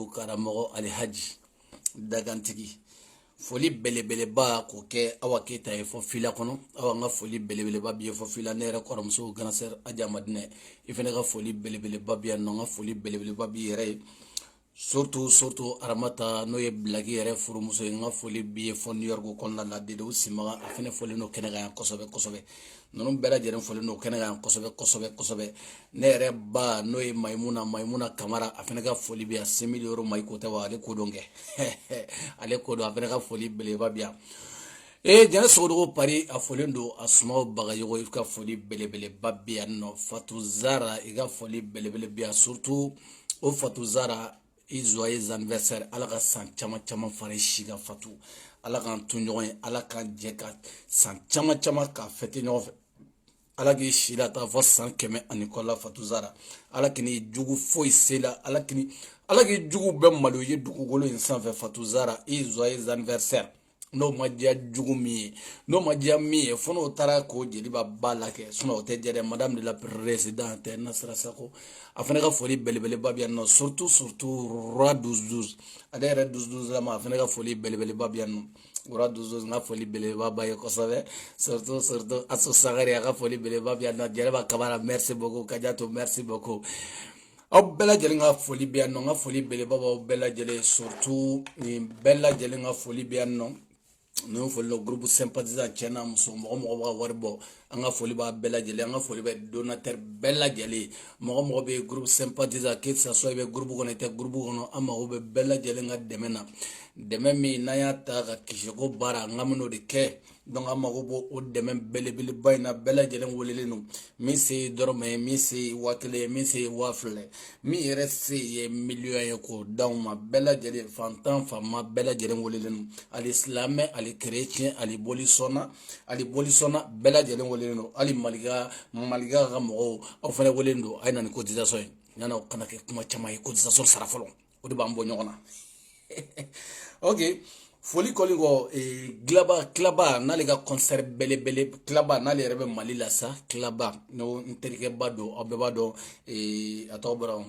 Seydou Karamogo Alhaji Dagantigi foli belebeleba ko kɛ Awa Keita ye fo fila kɔnɔ awa nga foli belebeleba bi ye fo fila ne yɛrɛ kɔrɔmuso Ganaser Adja Madinɛ I fɛnɛ ka foli belebeleba bi yan nɔ nga foli belebeleba bi yɛrɛ ye surtout Aramata no ye Blaki yɛrɛ furumuso ye nga foli bi ye fo New York kɔnɔna la Dedewu Simaga a fɛnɛ foli no kɛnɛ kan yan kosɛbɛ nunu bɛɛ lajɛlen foli no kɛnɛ kan yan kosɛbɛ ne yɛrɛ ba no ye Maimuna Kamara a fɛnɛ ka foli bi yan 5 000 € Maiko tɛ wa ale ko don kɛ ale ko don a fɛnɛ ka foli belebeleba bi yan jɛnɛ sogodogo Paris a folen do a sumaw Bagayogo I ka foli belebeleba bi yan nɔ Fatou Zara I ka foli belebele bi yan surtout o Fatou Zara I joyeux anniversaire ala ka san caman fara si ka Fatou ala k'an to ɲɔgɔn ye ala k'an jɛ ka san caman ka fêter ɲɔgɔn fɛ ala k'i si la taa fɔ san 100 ani kɔ la Fatou Zara ala k'i jugu foyi se la ala k'i jugu bɛɛ malo ye dugukolo in sanfɛ Fatou Zara I joyeux anniversaire n'o ma diya jugu min ye n'o ma diya min ye fo n'o taara ko jeliba ba la kɛ sinon o tɛ diya dɛ madame de la présidente Nasira Sako a fana ka foli belebeleba bi yan nɔ surtout roi 12 ale yɛrɛ 12 lama a fana ka foli belebeleba bi yan nɔ roi 12 nga foli belebeleba ba ye kosɛbɛ surtout Aso Sagari a ka foli belebeleba bi yan nɔ Jɛnɛba Kamara merci beaucoup Kadiatou merci beaucoup aw bɛɛ lajɛlen ka foli bi yan nɔ nga foli belebeleba aw bɛɛ lajɛlen surtout bɛɛ lajɛlen ka foli bi yan nɔ nous faisons le groupe sympathisant tiɲɛna muso mɔgɔ b'a wari bɔ an ka foli b'a bɛɛ lajɛlen an ka foli bɛ donateur bɛɛ lajɛlen mɔgɔ bɛ groupe sympathisant que ça soit I bɛ groupe kɔnɔ I tɛ groupe kɔnɔ an mago bɛ bɛɛ lajɛlen ka dɛmɛ na dɛmɛ min n'an y'a ta ka kisiko baara an ka min'o de kɛ donc an mago b'o o dɛmɛ belebeleba in na bɛɛ lajɛlen welelen don min se ye dɔrɔmɛ ye min se ye 1000 ye min se ye 2000 min yɛrɛ se ye miliyɔn ye k'o d'anw ma bɛɛ lajɛlen fantan fanma bɛɛ lajɛlen welelen don ali silamɛ ali chrétien ali bolisɔnna bɛɛ lajɛlen welelen don ali maliga ka mɔgɔw aw fɛnɛ welelen don a ye na ni cotisation ye yani aw kana kɛ kuma caman ye cotisation sara fɔlɔ o de b'an bɔ ɲɔgɔn na ok foli kɔli kɔ Klaba n'ale ka concert belebele Klaba n'ale yɛrɛ bɛ Mali la sa Klaba no n terikɛba don aw bɛɛ b'a dɔn a tɔgɔ bɔra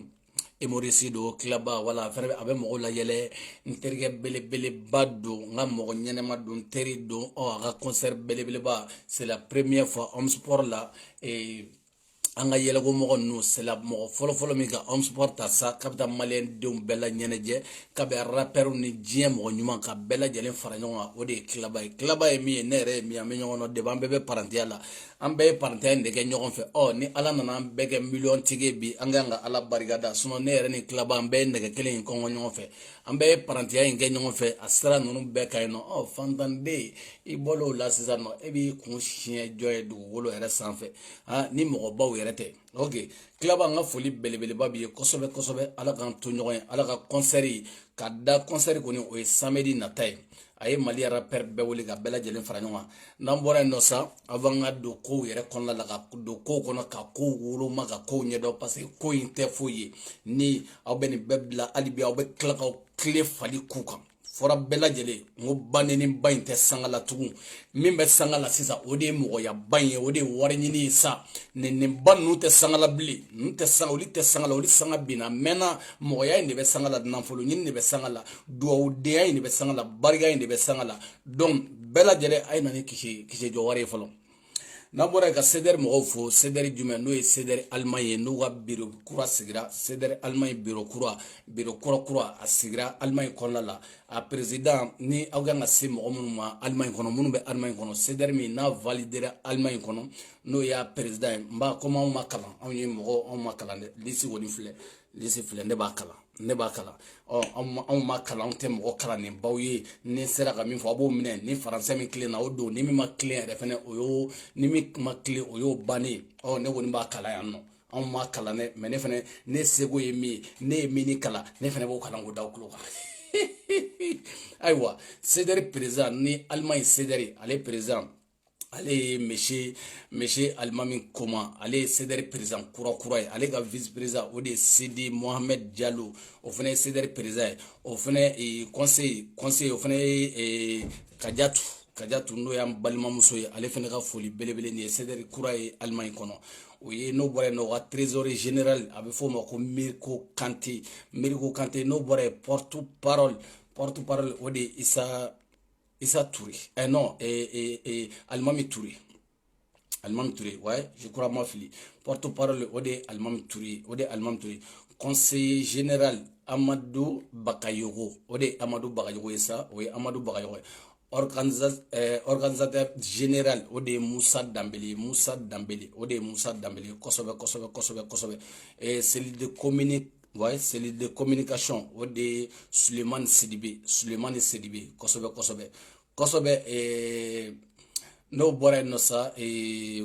Emorisi don Klaba wala a bɛ mɔgɔw la yɛlɛ n terikɛ belebeleba don n ka mɔgɔ ɲɛnɛma don n teri don a ka concert belebeleba c'est la première fois Homme Sport la an ka yɛlɛko mɔgɔ ninnu c'est la mɔgɔ fɔlɔfɔlɔ min ka Homme Sport ta sa k'a bɛ taa maliyɛn denw bɛɛ la ɲɛnajɛ k'a bɛ rappeur ni diɲɛ mɔgɔ ɲuman ka bɛɛ lajɛlen fara ɲɔgɔn kan o de ye Klaba ye Klaba ye min ye ne yɛrɛ ye min an bɛ ɲɔgɔn dɔn depuis an bɛɛ bɛ parenteya la an bɛɛ ye parenteya in de kɛ ɲɔgɔn fɛ ni ala nana an bɛɛ kɛ miliyɔn tigi bi an kan ka ala barikada sinon ne yɛrɛ ni Klaba an bɛɛ ye nɛgɛ kelen in kɔngɔ ɲɔgɔn fɛ an bɛɛ ye parenteya in kɛ ɲɔgɔn fɛ a sira ninnu bɛɛ ka ɲi nɔ fantanden I bɔl'o la sisan nɔ e b'i kun siɲɛ jɔ ye dugukolo yɛrɛ sanfɛ ni mɔgɔbaw yɛrɛ tɛ ok Klaba an ka foli belebeleba bi ye kosɛbɛ ala k'an to ɲɔgɔn ye ala ka concert ka da concert kɔni o ye samedi nata ye a ye Mali rappeur bɛɛ wele ka bɛɛ lajɛlen fara ɲɔgɔn kan n'an bɔra yen nɔ sa avant ka don kow yɛrɛ kɔnɔna la ka don kow kɔnɔ ka kow woloma ka kow ɲɛdɔn parce que ko in tɛ foyi ye ni aw bɛ nin bɛɛ bila hali bi aw bɛ tila k'aw tile fali k'u kan fɔra bɛɛ lajɛlen n ko baneniba in tɛ sanga la tugun min bɛ sanga la sisan o de ye mɔgɔyaba in ye o de ye wari ɲini ye sa nin ba ninnu tɛ sanga la bilen olu tɛ sanga la olu sanga binna mɛnna mɔgɔya in de bɛ sanga la nafolo ɲini de bɛ sanga la duwawudenya in de bɛ sanga la barika in de bɛ sanga la donc bɛɛ lajɛlen a ye na ni kisi jɔ wari ye fɔlɔ n'an bɔra yen ka CDR mɔgɔw fo CDR jumɛn n'o ye CDR Allemagne ye n'u ka bureau kura sigira CDR Allemagne bureau kura a sigira Allemagne kɔnɔna la a président ni aw kan ka se mɔgɔ minnu ma Allemagne kɔnɔ minnu bɛ Allemagne kɔnɔ CDR min n'a validera Allemagne kɔnɔ n'o y'a président ye comme anw ma kalan anw ye mɔgɔ anw ma kalan dɛ lisi kɔni filɛ lisi filɛ ne b'a kalan anw ma kalan anw tɛ mɔgɔ kalannenbaw ye ni sera ka min fɔ a b'o minɛ ni faransɛ min tilen na o don ni min ma tilen yɛrɛ fɛnɛ o y'o ni min ma tilen o y'o bannen ne kɔni b'a kalan yan nɔ anw ma kalan dɛ mais ne fɛnɛ ne seko ye min ye ne ye min kalan ne fɛnɛ b'o kalan k'o da kulo kan ayiwa CDR président ni Allemagne CDR ale président ale ye monsieur Alimami Koma ale ye CDR président kura ye ale ka vice président o de ye Sidi Mohamed Diallo o fana ye CDR président ye o fana conseil o fana ye Kadiatou Kadiatou n'o y'an balimamuso ye ale fana ka foli belebele nin ye Cédric Kura ye Allemagne kɔnɔ o ye n'o bɔra yen nɔ o ka trésorier général a bɛ fɔ o ma ko Mirko Kanté n'o bɔra yen porte-parole o de ye Issa Touré non Alimami Touré ouais je crois ma fili porte-parole o de ye Alimami Touré conseiller général Amadou Bakayogo o de ye Amadou Bakayogo ye sa o ye Amadou Bakayogo ye organisateur général o de ye Moussa Dambélé o de ye Moussa Dambélé kosɛbɛ cellule de communication o de ye Sulemani Sidibe kosɛbɛ n'o bɔra yen nɔ sa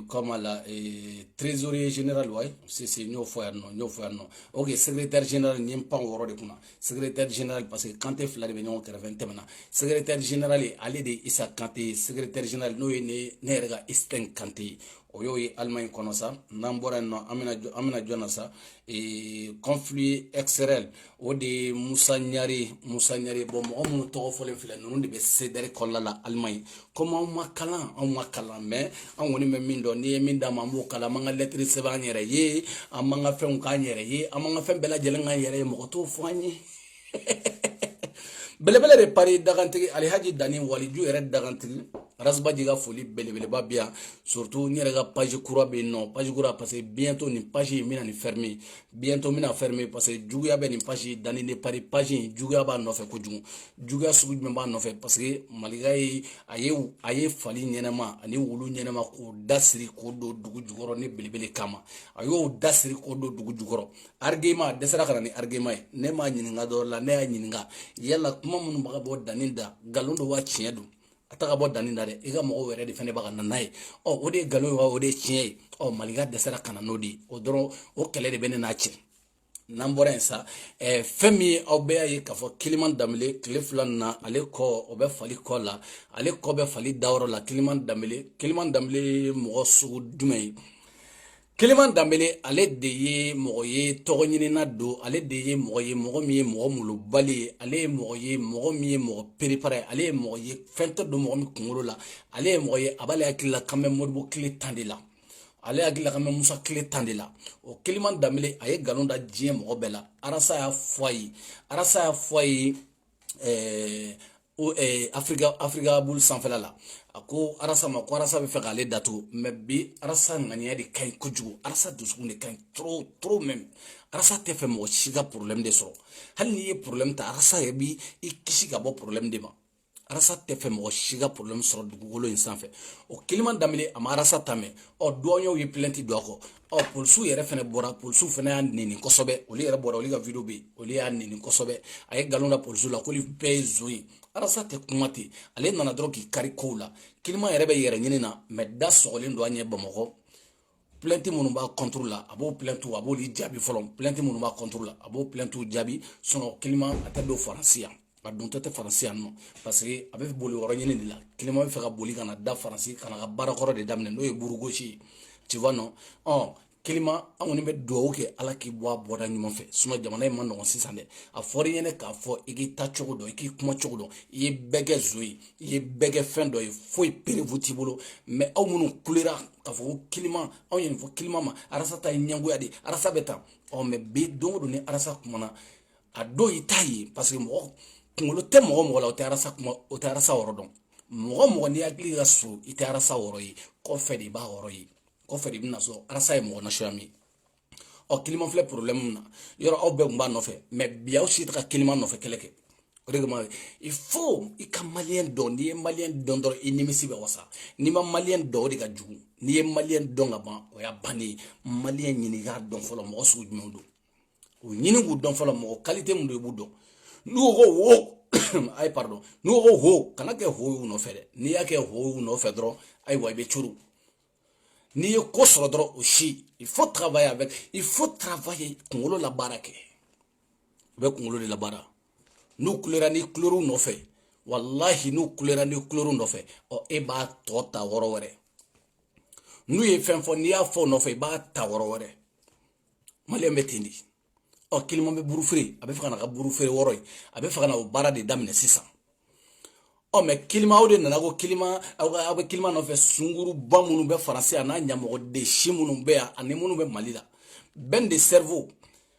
comme la trésorier général ouais c'est n'o fɔ yan nɔ ok secrétaire général ni pan wɔɔrɔ de kunna secrétaire général parce que Kanté fila de bɛ ɲɔgɔn kɛrɛfɛ tɛmɛna secrétaire général ale de Issa Kanté secrétaire général n'o ye ne yɛrɛ ka Isten Kanté o y'o ye Allemagne kɔnɔ sa n'an bɔra yen nɔ an bɛna jɔn na sa conflit XRL o de ye Musa Ɲare bon mɔgɔ minnu tɔgɔ fɔlen filɛ ninnu de bɛ CDR kɔnɔna la Allemagne comme anw ma kalan mais an kɔni bɛ min dɔn n'i ye min d'an ma an b'o kalan an b'an ka lettre sɛbɛn an yɛrɛ ye an b'an ka fɛnw k'an yɛrɛ ye an b'an ka fɛn bɛɛ lajɛlen k'an yɛrɛ ye mɔgɔ t'o fɔ an ye belebele de pari dagantigi Alhaji Dani Waliju yɛrɛ dagantigi Rasbaji ka foli belebeleba bi yan surtout n yɛrɛ ka page kura bɛ yen nɔ page kura parce que bientôt nin page in bɛna nin fermer parce que juguya bɛ nin page Dani de pari page in juguya b'a nɔfɛ kojugu juguya sugu jumɛn b'a nɔfɛ parce que malika ye a ye fali ɲɛnɛma ani wulu ɲɛnɛma k'o dasiri k'o don dugu jukɔrɔ ni belebele kama a y'o dasiri k'o don dugu jukɔrɔ argument dɛsɛra ka na ni argument ye ne m'a ɲininka dɔ la ne y'a ɲininka yala kuma minnu bɛ ka bɔ Dani da nkalon don wa tiɲɛ don a ta ka bɔ Dani da dɛ i ka mɔgɔw yɛrɛ de fana b'a ka na n'a ye o de ye nkalon ye wa o de ye tiɲɛ ye malika dɛsɛra ka na n'o de ye o dɔrɔn o kɛlɛ de bɛ ne n'a cɛ n'an bɔra yen sa fɛn min ye aw bɛɛ y'a ye k'a fɔ Kiliman Dambélé tile fila nin na ale kɔ o bɛ fali kɔ la ale kɔ bɛ fali dayɔrɔ la Kiliman Dambélé ye mɔgɔ sugu jumɛn ye Kiliman Dambélé ale de ye mɔgɔ ye tɔgɔ ɲinina don ale de ye mɔgɔ ye mɔgɔ min ye mɔgɔ molobali ye ale ye mɔgɔ ye mɔgɔ min ye mɔgɔ perepare ale ye mɔgɔ ye fɛn tɛ don mɔgɔ min kunkolo la ale ye mɔgɔ ye a b'ale hakili la kan bɛ Modibo tile 10 de la ale hakili la kan bɛ Musa tile 10 de la o Kiliman Dambélé a ye nkalon da diɲɛ mɔgɔ bɛɛ la Arasa y'a fɔ a ye Afrika bulu sanfɛla la a ko Arasa ma ko Arasa bɛ fɛ k'ale datugu mais bi Arasa ŋaniya de ka ɲi kojugu Arasa dusukun de ka ɲi trop même Arasa tɛ fɛ mɔgɔ si ka problème de sɔrɔ hali n'i ye problème ta Arasa yɛrɛ bi i kisi ka bɔ problème de ma Arasa tɛ fɛ mɔgɔ si ka problème sɔrɔ dugukolo in sanfɛ o Kiliman Dambélé a ma Arasa ta mɛn douaniers ye plainte don a kɔ polisiw yɛrɛ fɛnɛ bɔra polisiw fɛnɛ y'a nɛni kosɛbɛ olu yɛrɛ bɔra olu ka vidéo bɛ yen olu y'a nɛni kosɛbɛ a ye nkalon da polisiw la k'olu bɛɛ ye zon ye Arasa tɛ kuma ten ale nana dɔrɔn k'i kari kow la Kiliman yɛrɛ bɛ yɛrɛ ɲini na mais da sɔgɔlen don a ɲɛ Bamakɔ plainte minnu b'a contre la a b'o plaintew a b'olu jaabi fɔlɔ plainte minnu b'a contre la a b'o plaintew jaabi sinon Kiliman a tɛ don Faransi yan a dontɔ tɛ Faransi yan nɔ parce que a bɛ boli yɔrɔ ɲini de la Kiliman bɛ fɛ ka boli ka na da Faransi ka na ka baarakɔrɔ de daminɛ n'o ye burugosi ye tu vois non Kiliman an kɔni bɛ dugawu kɛ Ala k'i bɔ a bɔda ɲuman fɛ sinon jamana in ma nɔgɔn sisan dɛ a fɔra i ɲɛna k'a fɔ i k'i ta cogo dɔn i k'i kuma cogo dɔn i ye bɛɛ kɛ zon ye i ye bɛɛ kɛ fɛn dɔ ye foyi perewu t'i bolo mais aw minnu kulera k'a fɔ ko Kiliman anw ye nin fɔ Kiliman ma Arasa ta ye ɲɛngoya de Arasa bɛ tan mais bi don o don ni Arasa kumana a don i t'a ye parce que mɔgɔ kunkolo tɛ mɔgɔ la o tɛ Arasa yɔrɔ dɔn mɔgɔ n'i hakili ka so i tɛ Arasa yɔrɔ ye kɔfɛ de i b'a yɔrɔ ye kɔfɛ de bɛna sɔrɔ Arasa ye mɔgɔ nasuya min ye Kiliman filɛ problème min na yɔrɔ aw bɛɛ tun b'a nɔfɛ mais bi aw si tɛ ka Kiliman nɔfɛ kɛlɛ kɛ o de kama il faut i ka maliyɛn dɔn n'i ye maliyɛn dɔn dɔrɔn i nimisi bɛ wasa n'i ma maliyɛn dɔn o de ka jugu n'i ye maliyɛn dɔn ka ban o y'a bannen ye maliyɛn ɲini i k'a dɔn fɔlɔ mɔgɔ sugu jumɛn don o ɲini k'u dɔn fɔlɔ mɔgɔ qualité min don i b'u dɔn n'u ko wo ayi pardon n'u ko ho kana kɛ ho y'u nɔfɛ dɛ n'i y'a kɛ ho y'u nɔfɛ dɔrɔn ayiwa i bɛ curu n'i ye ko sɔrɔ dɔrɔn o si il faut travailler kunkolo la baara kɛ u bɛ kunkolo de la baara n'u kulera ni kulɛriw nɔfɛ wallahi n'u kulera ni kulɛriw nɔfɛ e b'a tɔ ta yɔrɔ wɛrɛ n'u ye fɛn fɔ n'i y'a fɔ nɔfɛ i b'a ta yɔrɔ wɛrɛ maliyɛn bɛ ten de Kiliman bɛ buru feere a bɛ fɛ ka na ka buru feere wɔɔrɔ ye a bɛ fɛ ka na o baara de daminɛ sisan oh mais kilima o de nana ko kilima aw be kilima no fe sunguru ba munu be français ana nyamoko de shi munu be ani munu be Mali la ben de cerveau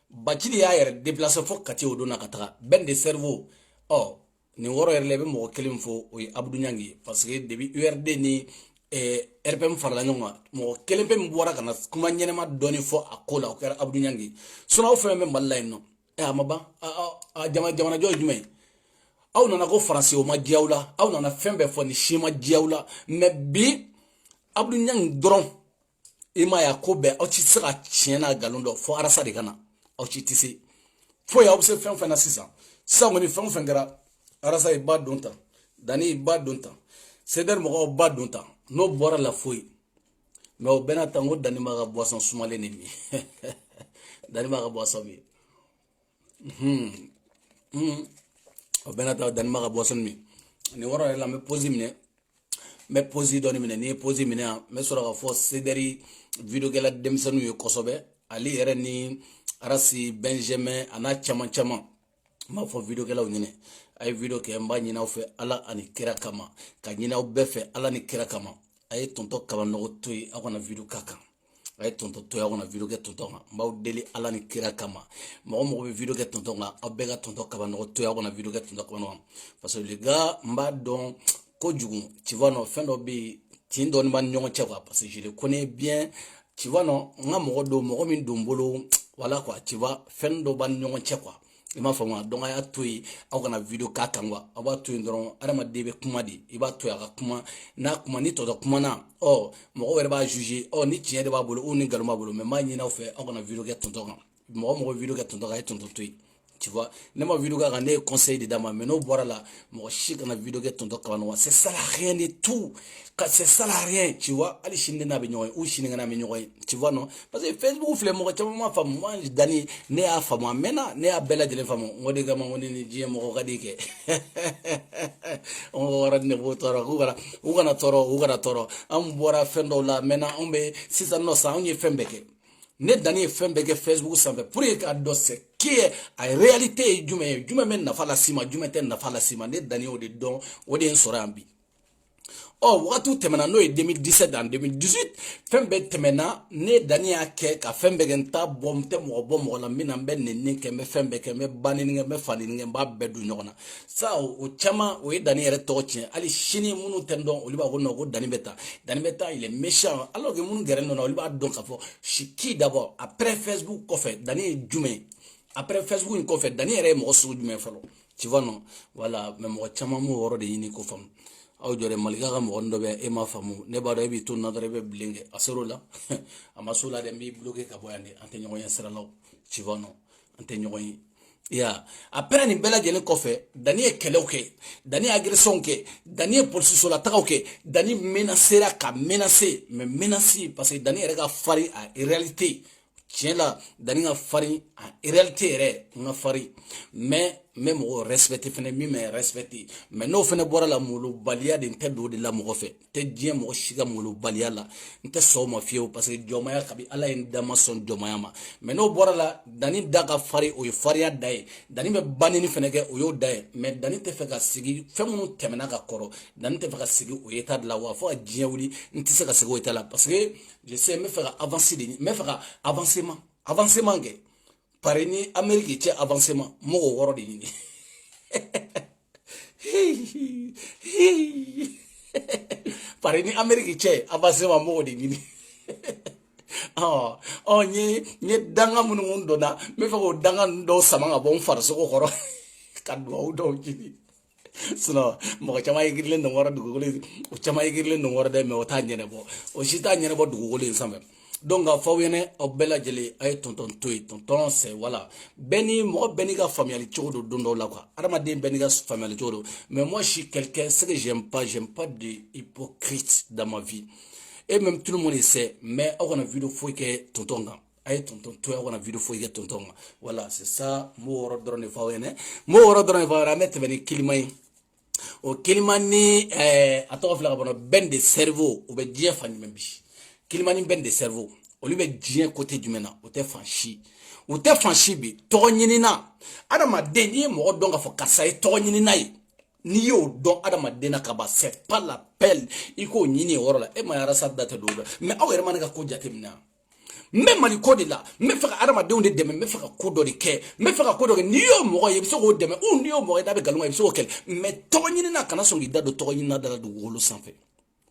bacili ya yere déplacer fo kati o dona kataka ben de cerveau oh ni woro yere lebe mo kelim fo o Abdou Nyangi parce que depuis URD ni RPM farla nyonga mo kelempe mbora kana kuma nyenema doni fo akola o kera Abdou Nyangi sona o fe me malla no amaba jamana joy jumay aw nana ko français o ma diawla aw nana fembe fo ni shima diawla mais bi Abdou Nyangi dron ima ya ko be aw ci sira tiena galondo fo arasa de kana aw ci tisi fo ya obse fen fen na sisa sa ngoni fen fen gara arasa e ba donta dani ba donta seder mo ba donta no bora la foi mais o benata ngo dani ma ga boisson sumale ni mi dani ma ga boisson mi o benata dani ma ga boisson mi ni wora la me posi mine me posi doni mine ni posi mine me sura ga fo sederi video gela demsanu yo kosobe ali ere ni arasi Benjamin ana chama ma fo video gela nyine ay video ke mba nyina fe ala ani kira kama ka nyina befe ala ni kira kama ay tonto kaba no toy akona video kaka ay tonto toy akona video ke tonto mba deli ala ni kira kama mo be video ke tonto nga abega tonto kaba no toy akona video ke tonto kaba no parce que les gars mba don ko jugu tu vois no fendo bi tin don man nyongo chewa parce que je le connais bien tu vois no nga mo do mo min dombolo voilà quoi tu vois fendo ban nyongo chewa ima fama donc aya toyi aw kana video ka kangwa aba toyi ndron adama debe kuma di iba toyi aka kuma na kuma ni todo kuma na oh mo were ba juger oh ni tiens de ba bolo ou ni galma bolo mais ma nyina fait aw kana video ke tonton mo video ke tonton ay tonton toyi tu vois ne ma video ka ne conseil de dama mais no bora la mo shi kana video ke tonton kabano c'est ça la rien de tout c'est ça la rien tu vois ali shinde na be nyoy ou shinde na be nyoy tu vois non parce que Facebook flé mo ko ma fam moi dani ne a fam mena ne a bela de fam ngode ga ma ngone ni jie mo ko kadike on wara ne bo toro u kana toro am bora fendo la mena on be sisa no sa on ye fembeke ne dani fembeke Facebook sambe pour que dosse qui est en réalité jume men na fala sima jume ten na fala sima ne dani o de don o de sorambi oh watu temena no 2017 en 2018 fembe temena ne dani ake ka fembe genta bomte mo la mina be ne ke me fembe ke me banini me fanini ba bedu nyona sa o chama o dani ere toche ali shini munu tendon oliba ko no ko dani beta il est méchant alors que munu gere no oliba donc afo shiki d'abord après Facebook ko fait dani jume après Facebook ko fait dani ere mo so jume falo tu vois non voilà même mo chama mo woro de yini ko fam aw jore malika ga mo ndo be e ma famu ne ba do bi to na dore be blinge asero la amasula de mi bloquer ka boyande ante nyoy sera law tu vois non ante nyoy ya après ni bela jele ko fe dani e kele oke dani agression ke dani e police so la ta oke dani menacer ka menacer mais menacer parce que dani rega fari a réalité tiens là dani nga fari a réalité re nga fari mais même au respecter fene mi mais respecter mais no fene bora la mulu balia de tedo de la mo fe te dien mo shiga mulu balia la nte so ma fieu parce que jomaya kabi ala en damason jomaya ma mais no bora la dani daga fari o faria dai dani be banini fene ke o yo dai mais dani te fe ka sigi femunu temena ka koro dani te fe ka sigi o eta de la wa fo dien wuli nti se ka sigi o eta la parce que je sais me faire avancer me faire avancement ke pare ni Amérique ci avancement mo woro di ni pare ni Amérique ci avancement mo di ni oh ni danga mun do na me fa ko danga do sama nga bon farso ko koro kadwa do jini sino mo chama igirle no woro dugule o chama igirle no woro de me o ta nyene bo o shita nyene bo dugule sambe donc a fawene obela jeli ay tonton c'est voilà beni mo beni ga famille chodo dondo la quoi adama de beni ga famille chodo mais moi je suis quelqu'un ce que j'aime pas de hypocrite dans ma vie et même tout le monde sait mais on a vu de fois que tonton ga ay tonton on a vu de fois que tonton voilà c'est ça mo woro drone fawene mo woro drone fawara mettre beni kilimay o kilimani atofla bono ben de cerveau ou be dia fani membi Kilimani ben de cerveau. Au lieu de dire côté du mena, ou te franchi. Ou te franchi bi, toro nyinina. Adama denye mo donc a fo kasa e toro nyinina yi. ni yo don adamaden ka ba c'est pas la peine iko nyini worola e ma yara sadda ta do mais aw yere man ka ko jatemna me mali ko de la me fa adamaden de deme me fa ko do de ke me fa ko do ni yo mo ye so ko deme o ni yo mo da be galunga ye so ko kel mais to nyini na kana so ngi da do to nyini na da do wolo sanfe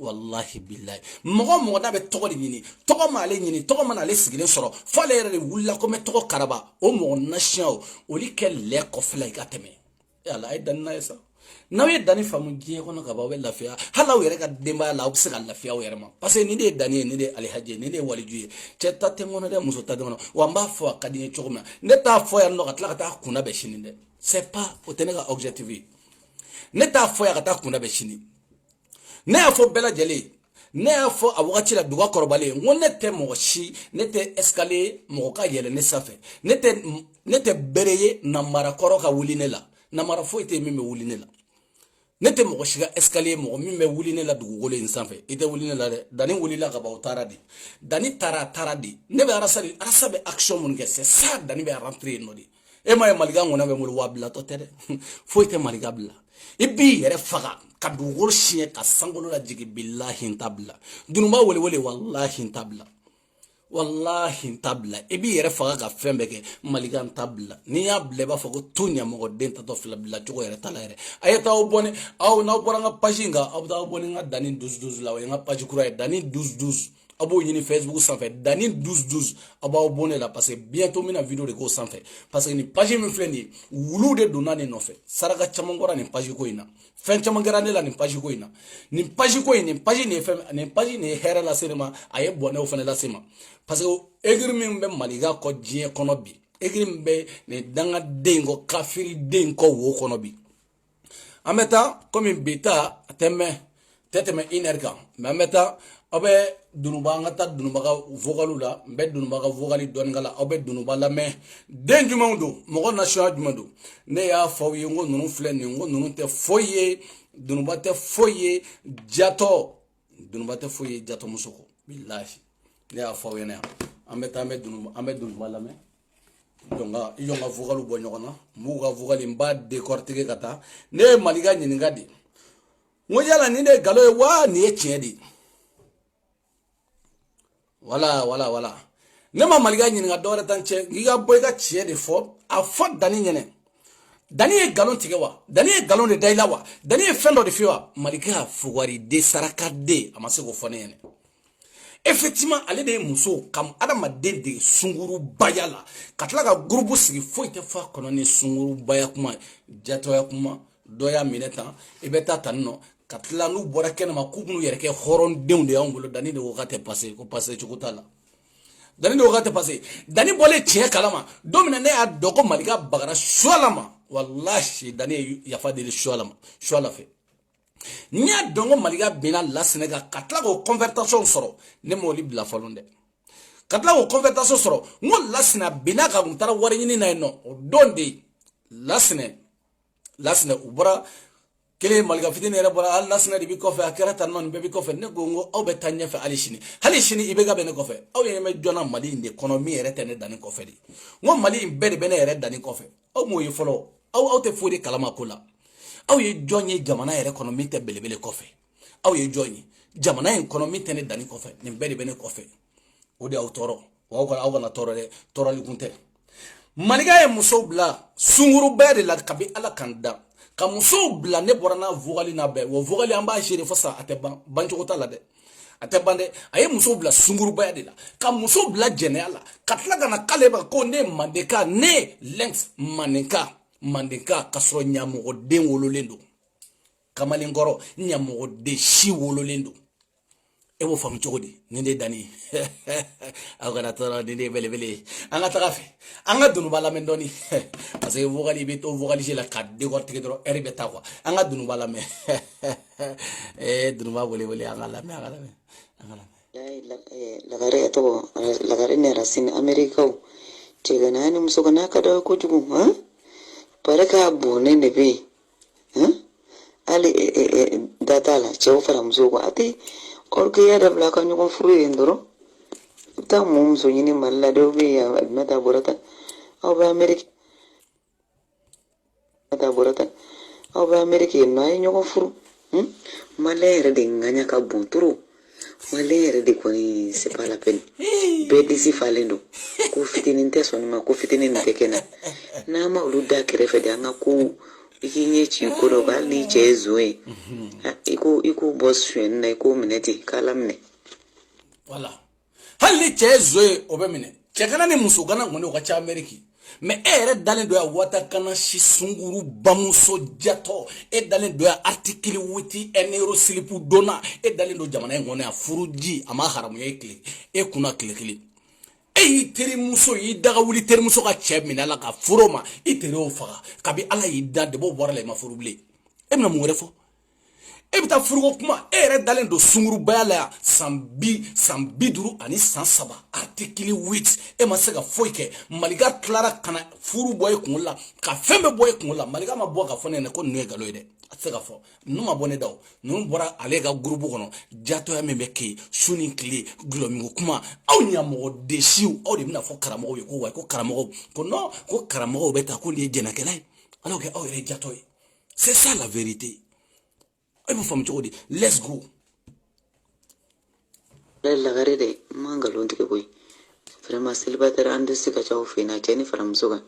wallahi billahi mo da be to nyini to ma le nyini to ma na le sigile soro fa le re wulla ko me to karaba o mo na shao o li kel le ko fla ga teme yalla ay dan na esa nawe dani famu giye kono ka bawe lafiya hala were ka demba la obse ka lafiya were ma parce que ni de dani ni de alhaji ni de waliju cheta tengono de muso tadono wamba fo kadine chokuma ne ta fo ya no ka tla ta kuna be shini de c'est pas o tenega objectif ne ta fo ya ka ta kuna be shini ne afo bela jeli ne afo awati la duga korbale ngone te mo shi ne te escalier mo ka yele ne safe ne te bereye na mara koro ka wuline la na mara fo ite meme wuline la nete mo shiga escalier mo mi me wuline la dugu gole insanfe ite wuline la de dani wulila ka ba utara di dani tara di ne be arasabe action mun ke c'est ça dani be rentrer no di e ma maliga ngona be mul wabla to tere fo ite maliga bla ibi yere faga ka dugu gol shie ka sangolo la jigi billahi tabla dunuma wole wallahi tabla wallahi tabla ebi yere faga ka fembe ke maligan tabla ni ya bleba fago tunya mo denta to fla bla to yere tala yere ayata obone aw na obora nga pajinga abda obone nga dani 12 la nga pajikura dani 12 abo yini Facebook sans fait dani 12 aba obone la parce que bientôt mina vidéo de go sans fait parce que ni page mi flendi wulu de donane no fait saraka chamangora ni page ko ina fen chamangara ne la ni page ko ina ni page ko ina page ne fem ni page ne hera la cinema aye bone o fene la cinema parce que egri min be maliga ko jie kono bi egri be ne danga dengo kafiri denko wo kono bi ameta comme beta teteme inerga mameta abe dunuba ngata dunuba ga vogalula mbe dunuba ga vogali don ngala abe dunuba la me den jumando mo na sha jumando ne ya fawi ngo nunu fle ni ngo nunu te foye dunuba te foye jato musoko billahi ne ya fawi ne ameta me dunuba la me donga yonga vogalu bo nyona mu ga vogali mba décortiquer kata ne maliga nyininga di ngojala ni de galo wa ni e tiedi wala ne ma maliga nyininga dore tanche giga boy ga tiedi fo a fo dani nyene dani e galon tigewa dani e galon de dailawa dani e fendo de fiwa maliga fugwari de saraka de amase go fone yene effectivement ale de muso kam adama de sunguru bayala katla ga groupe sigi foi te fa kono ni sunguru baya kuma jato ya kuma doya mineta ibeta tanno katla nu bora ken ma kubnu yere ke horon deunde ya ngolo dani de wakate passer ko passer chukutala dani de wakate passer dani bole tie kalama domina ne adoko maliga bagara sholama wallahi dani ya fadili sholama fe nya dongo maliga bina la senega katla ko convertation soro ne moli bla falonde katla ko convertation soro ngol la sena bina ka mutara wari ni na no donde la sene ubra kele maliga fitine era bora alla sena dibi kofe akara tan non be bi kofe ne gongo aw be tanya fa halishini ibega be ne kofe aw ye me jona mali inde economy ere tene dani kofe di ngo mali imbe be ne ere dani kofe aw mo yi folo aw te fodi kalama kula aw ye jonye jamana ere economy te belebele kofe aw ye jonye jamana economy tene dani kofe ne be ne kofe odi aw toro aw na toro li kunte maliga ye muso bla sunguru be la kabi ala kanda ka muso bla ne borana vogali na be wo vogali amba shire fosa ateba bancho ta la de atebande aye muso bla sunguru ba de la ka muso bla generala katla na kaleba ko ne mandeka ne lens mandeka kasro nyamugo den wololendo kamalingoro nyamugo de shi wololendo ewo fam chogodi ninde dani agara tara ninde bele anga tagafe anga dunu bala mendoni parce que vogali beto vogali jela kadde gortike dro erbe takwa anga dunu bala me dunu ba bole anga la me lagare to lagare ne rasin america tega nani musogana kada ko jugu ha paraka bone ne be ha ali datala chew fara musogo ati orke ya da blaka nyugo furu endoro ta mum so nyini malla do be ya mata borata aw ba america mata borata aw bɛ Amérique yen nɔ a ye ɲɔgɔn furu maliyɛn yɛrɛ de ŋaɲa ka bon trop maliyɛn yɛrɛ de kɔni c'est pas la peine bɛɛ disi falen don ko fitinin tɛ sɔn nin ma ko fitinin nin tɛ kɛ na n'an ma olu da kɛrɛfɛ de an ka ko i k'i ɲɛ ci ko dɔ kan hali n'i cɛ ye zon ye i k'o bɔ suyɛni na i k'o minɛ ten k'a laminɛ voilà hali ni cɛ ye zo ye o bɛ minɛ cɛ kana ni muso gana kɔni o ka ca Amérique mais e yɛrɛ dalen don ya watakana si sunguru bamuso jatɔ e dalen don ya article 8 enero silipu donna e dalen don jamana in kɔnɔ ya furuji a ma haramuya e kile e kunna kile kelen e y'i terimuso y'i daga wuli terimuso ka cɛ minɛ la ka furu ma i teri o faga kabi ala y'i da debɔ bɔra la i ma furu bilen e bɛna mun wɛrɛ fɔ e bɛ taa furuko kuma e yɛrɛ dalen don sungurubaya la yan san 50 ani san 7 article 8 e ma se ka foyi kɛ maliga tilara kana furu bɔ e kunkolo la ka fɛn bɛɛ bɔ e kunkolo la maliga ma bɔ ka fɔ ne ɲɛna ko ninnu ye nkalon ye dɛ a tɛ se ka fɔ ninnu ma bɔ ne da o ninnu bɔra ale ka gurupu kɔnɔ jatɔya min bɛ kɛ yen su ni tile gulɔmiko kuma aw ɲamɔgɔ desiw aw de bɛna fɔ karamɔgɔw ye ko wa ko karamɔgɔw ko non ko karamɔgɔw bɛ taa ko nin ye jɛnɛkɛla ye alors que aw yɛrɛ ye jatɔ ye c'est ça la vérité. Let's go. lagare de mangalon tike koy vraiment célibataire ande sika chaw fina cheni fara musoga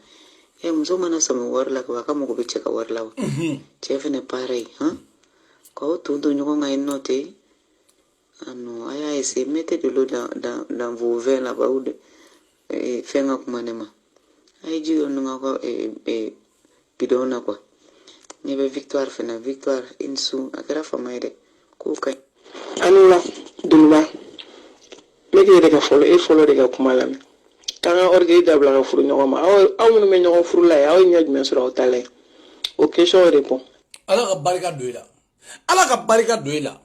muso mana samu war la ka mo ko biche ka war la chef ne pareil ko to do nyoko ngai note ano aya ese mettez de l'eau dans vos verres là-bas ou de fenga kumanema ay ji on nga ko bidona quoi Nyebe victoire fena victoire insu akara famaide ko kay anula dunba mege de ka folo de ka kuma lam kanga orgue dabla ka furu nyoma aw mun me nyoma furu la aw nyaj men sura tale o question répond ala ka barika do ila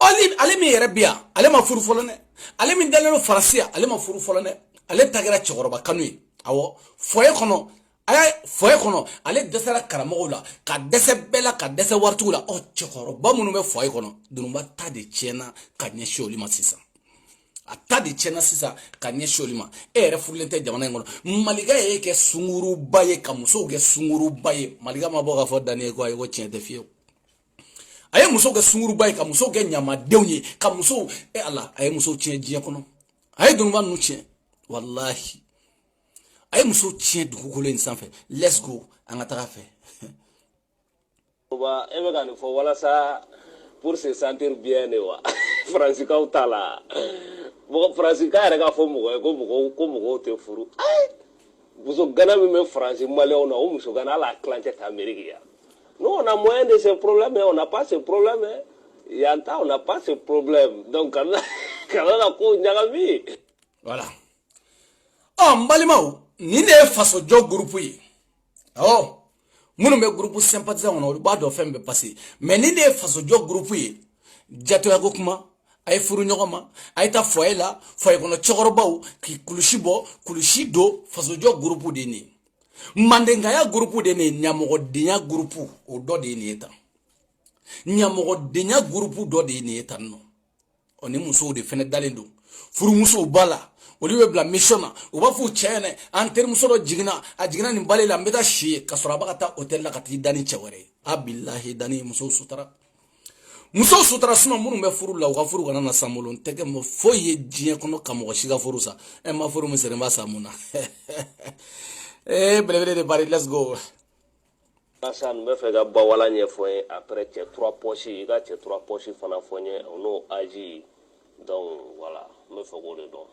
ale mi yɛrɛ biya ale ma furu fɔlɔ ne ale min dalen no farasiya ale ma furu fɔlɔ ne ale tagera cɛkɔrɔba kanu ye awɔ foyer kɔnɔ ale dɛsɛra karamɔgɔw la ka dɛsɛ bɛɛ la ka dɛsɛ waritigiw la cɛkɔrɔba minnu bɛ foyer kɔnɔ dununba ta de tiɲɛna ka ɲɛsin olu ma sisan a ta de tiɲɛna sisan ka ɲɛsin olu ma e yɛrɛ furulen tɛ jamana in kɔnɔ maliga ye kɛ sunguruba ye ka musow kɛ sunguruba ye maliga ma bɔ k'a fɔ dani ye ko ayi ko tiɲɛ tɛ fiyewu a ye musow kɛ sunguruba ye ka musow kɛ ɲamadenw ye ka musow ala a ye musow tiɲɛ diɲɛ kɔnɔ a ye dununba ninnu tiɲɛ wallahi a ye musow tiɲɛ dugukolo in sanfɛ let's go an ka taga fɛ Oba e bɛ ka nin fɔ walasa pour se sentir bien ne wa faransikanw t'a la mɔgɔ faransikan yɛrɛ k'a fɔ mɔgɔ ye ko mɔgɔw tɛ furu muso gana min bɛ faransi maliyɛnw na o muso gana hali a tilancɛ tɛ Amérique yan nous on a moyen de ces problèmes on n'a pas ces problèmes yan ta on n'a pas ces problèmes donc kana na ko ɲagami voilà n balimaw nin de ye fasojɔ groupe ye awɔ minnu bɛ groupe sympathisant kɔnɔ olu b'a dɔn fɛn bɛ passé mais nin de ye fasojɔ groupe ye jatoya ko kuma a ye furu ɲɔgɔn ma a ye taa foyer la foyer kɔnɔ cɛkɔrɔbaw k'i kulusi bɔ kulusi don fasojɔ groupe de ye nin mandengaya groupe de ye nin ɲamɔgɔdenya groupe o dɔ de ye nin ye tan ɲamɔgɔdenya groupe dɔ de ye nin ye tan nɔ ni musow de fɛnɛ dalen don furumusow b'a la olu bɛ bila mission na u b'a fɔ cɛ ɲɛna an terimuso dɔ jiginna a jiginna nin bale la n bɛ taa si ye ka sɔrɔ a bɛ ka taa hôtel la ka t'i da ni cɛ wɛrɛ ye a bilahi dani musow sutara suma minnu bɛ furu la u ka furu kana na san bolo n tɛ kɛ mɔgɔ foyi ye diɲɛ kɔnɔ ka mɔgɔ si ka furu sa ma furu min sɛnɛ n b'a sa mun na belebele de bari let's go Asa n bɛ fɛ ka bawala ɲɛfɔ n ye après cɛ 3 poches i ka cɛ 3 poches fana fɔ n ye o n'o âge donc voilà n bɛ fɛ k'o de dɔn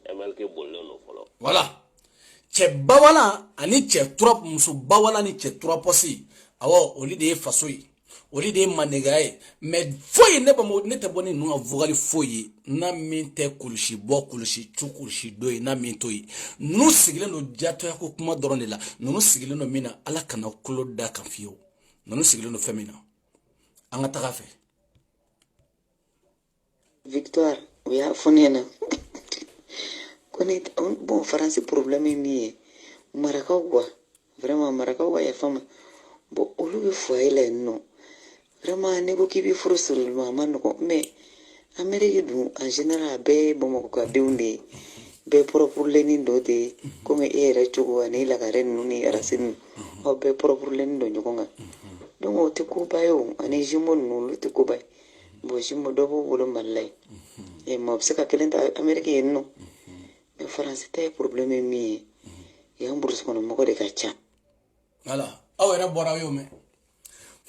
MLK bolilen don fɔlɔ voilà cɛ bawala ani cɛ 3 muso bawala ni cɛ 3 poches awɔ olu de ye faso ye olu de ye mandengaya ye mais foyi ne tɛ bɔ ni ninnu ka vocal foyi ye n'a min tɛ kulusi bɔ kulusi cu kulusi do ye n'a min to ye ninnu sigilen don jatoya ko kuma dɔrɔn de la ninnu sigilen don min na ala kana kulo da kan fiyewu ninnu sigilen don fɛn min na an ka taga fɛ victoire o y'a fɔ ne ɲɛna ko ne bon faransi problème ye min ye marakaw quoi vraiment marakaw ka yafa ma bon olu bɛ foyer la yen nɔ vraiment ne ko k'i bɛ furu sirili ma a ma nɔgɔn mais Amérique dun en général a bɛɛ ye Bamakɔ ka denw de ye be propre lenin do de comme era chugo ani la garen nuni arasin o be propre lenin do nyokonga donc o te ko bayo ani jimo no te ko bay bo jimo do bo wolo malay e mo se ka kelenta amerique no mais france te problème mi ya mburus kono mo ko de kacha voilà awera bora yo me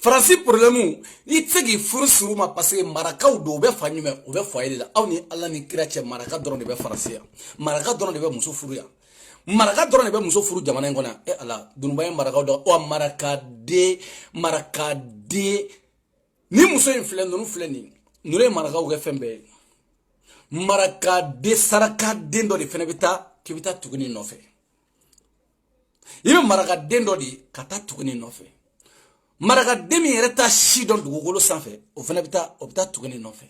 France problème i tsegi furu suru ma parce que marakaw do be fanyu me o be foyele la awni alla ni kirache maraka doron de be France ya maraka doron de be muso furu ya maraka doron de be muso furu jamana ngona e ala dunubay maraka do o maraka de ni muso infle no fle ni nure maraka o fembe maraka de saraka de ndo de fene bita kibita tuguni nofe ibe maraka de ndo di kata tuguni nofe maraka demi yɛrɛ ta si dɔn dugukolo sanfɛ o fana bɛ taa tuguni nɔfɛ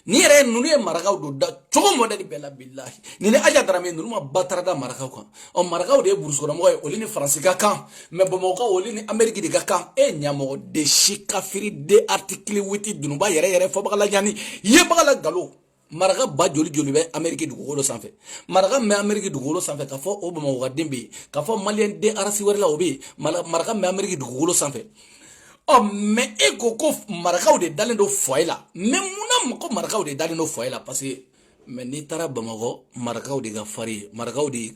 ni yɛrɛ ninnu ye marakaw don da cogo mɔdɛli bɛɛ la bilahi ni aja darame ninnu ma batara da marakaw kan ɔ marakaw de ye burusukɔnɔmɔgɔ ye olu ni faransi ka kan mɛ bamakɔkaw olu ni ameriki de ka kan e ɲamɔgɔ de si kafiri de artikili witi dunuba yɛrɛ fɔbaga la ɲani yebaga la galo maraka ba joli bɛ ameriki dugukolo sanfɛ maraka mɛ ameriki dugukolo sanfɛ ka fɔ o bamakɔkaden bɛ yen ka fɔ maliyɛn den arasi wɛrɛ la o bɛ yen maraka mɛ ameriki dugukolo sanfɛ mɛ e ko marakaw de dalen do foyer la mɛ munna ko marakaw de dalen do foyer la parce que mɛ n'i taara bamakɔ marakaw de ka fari marakaw de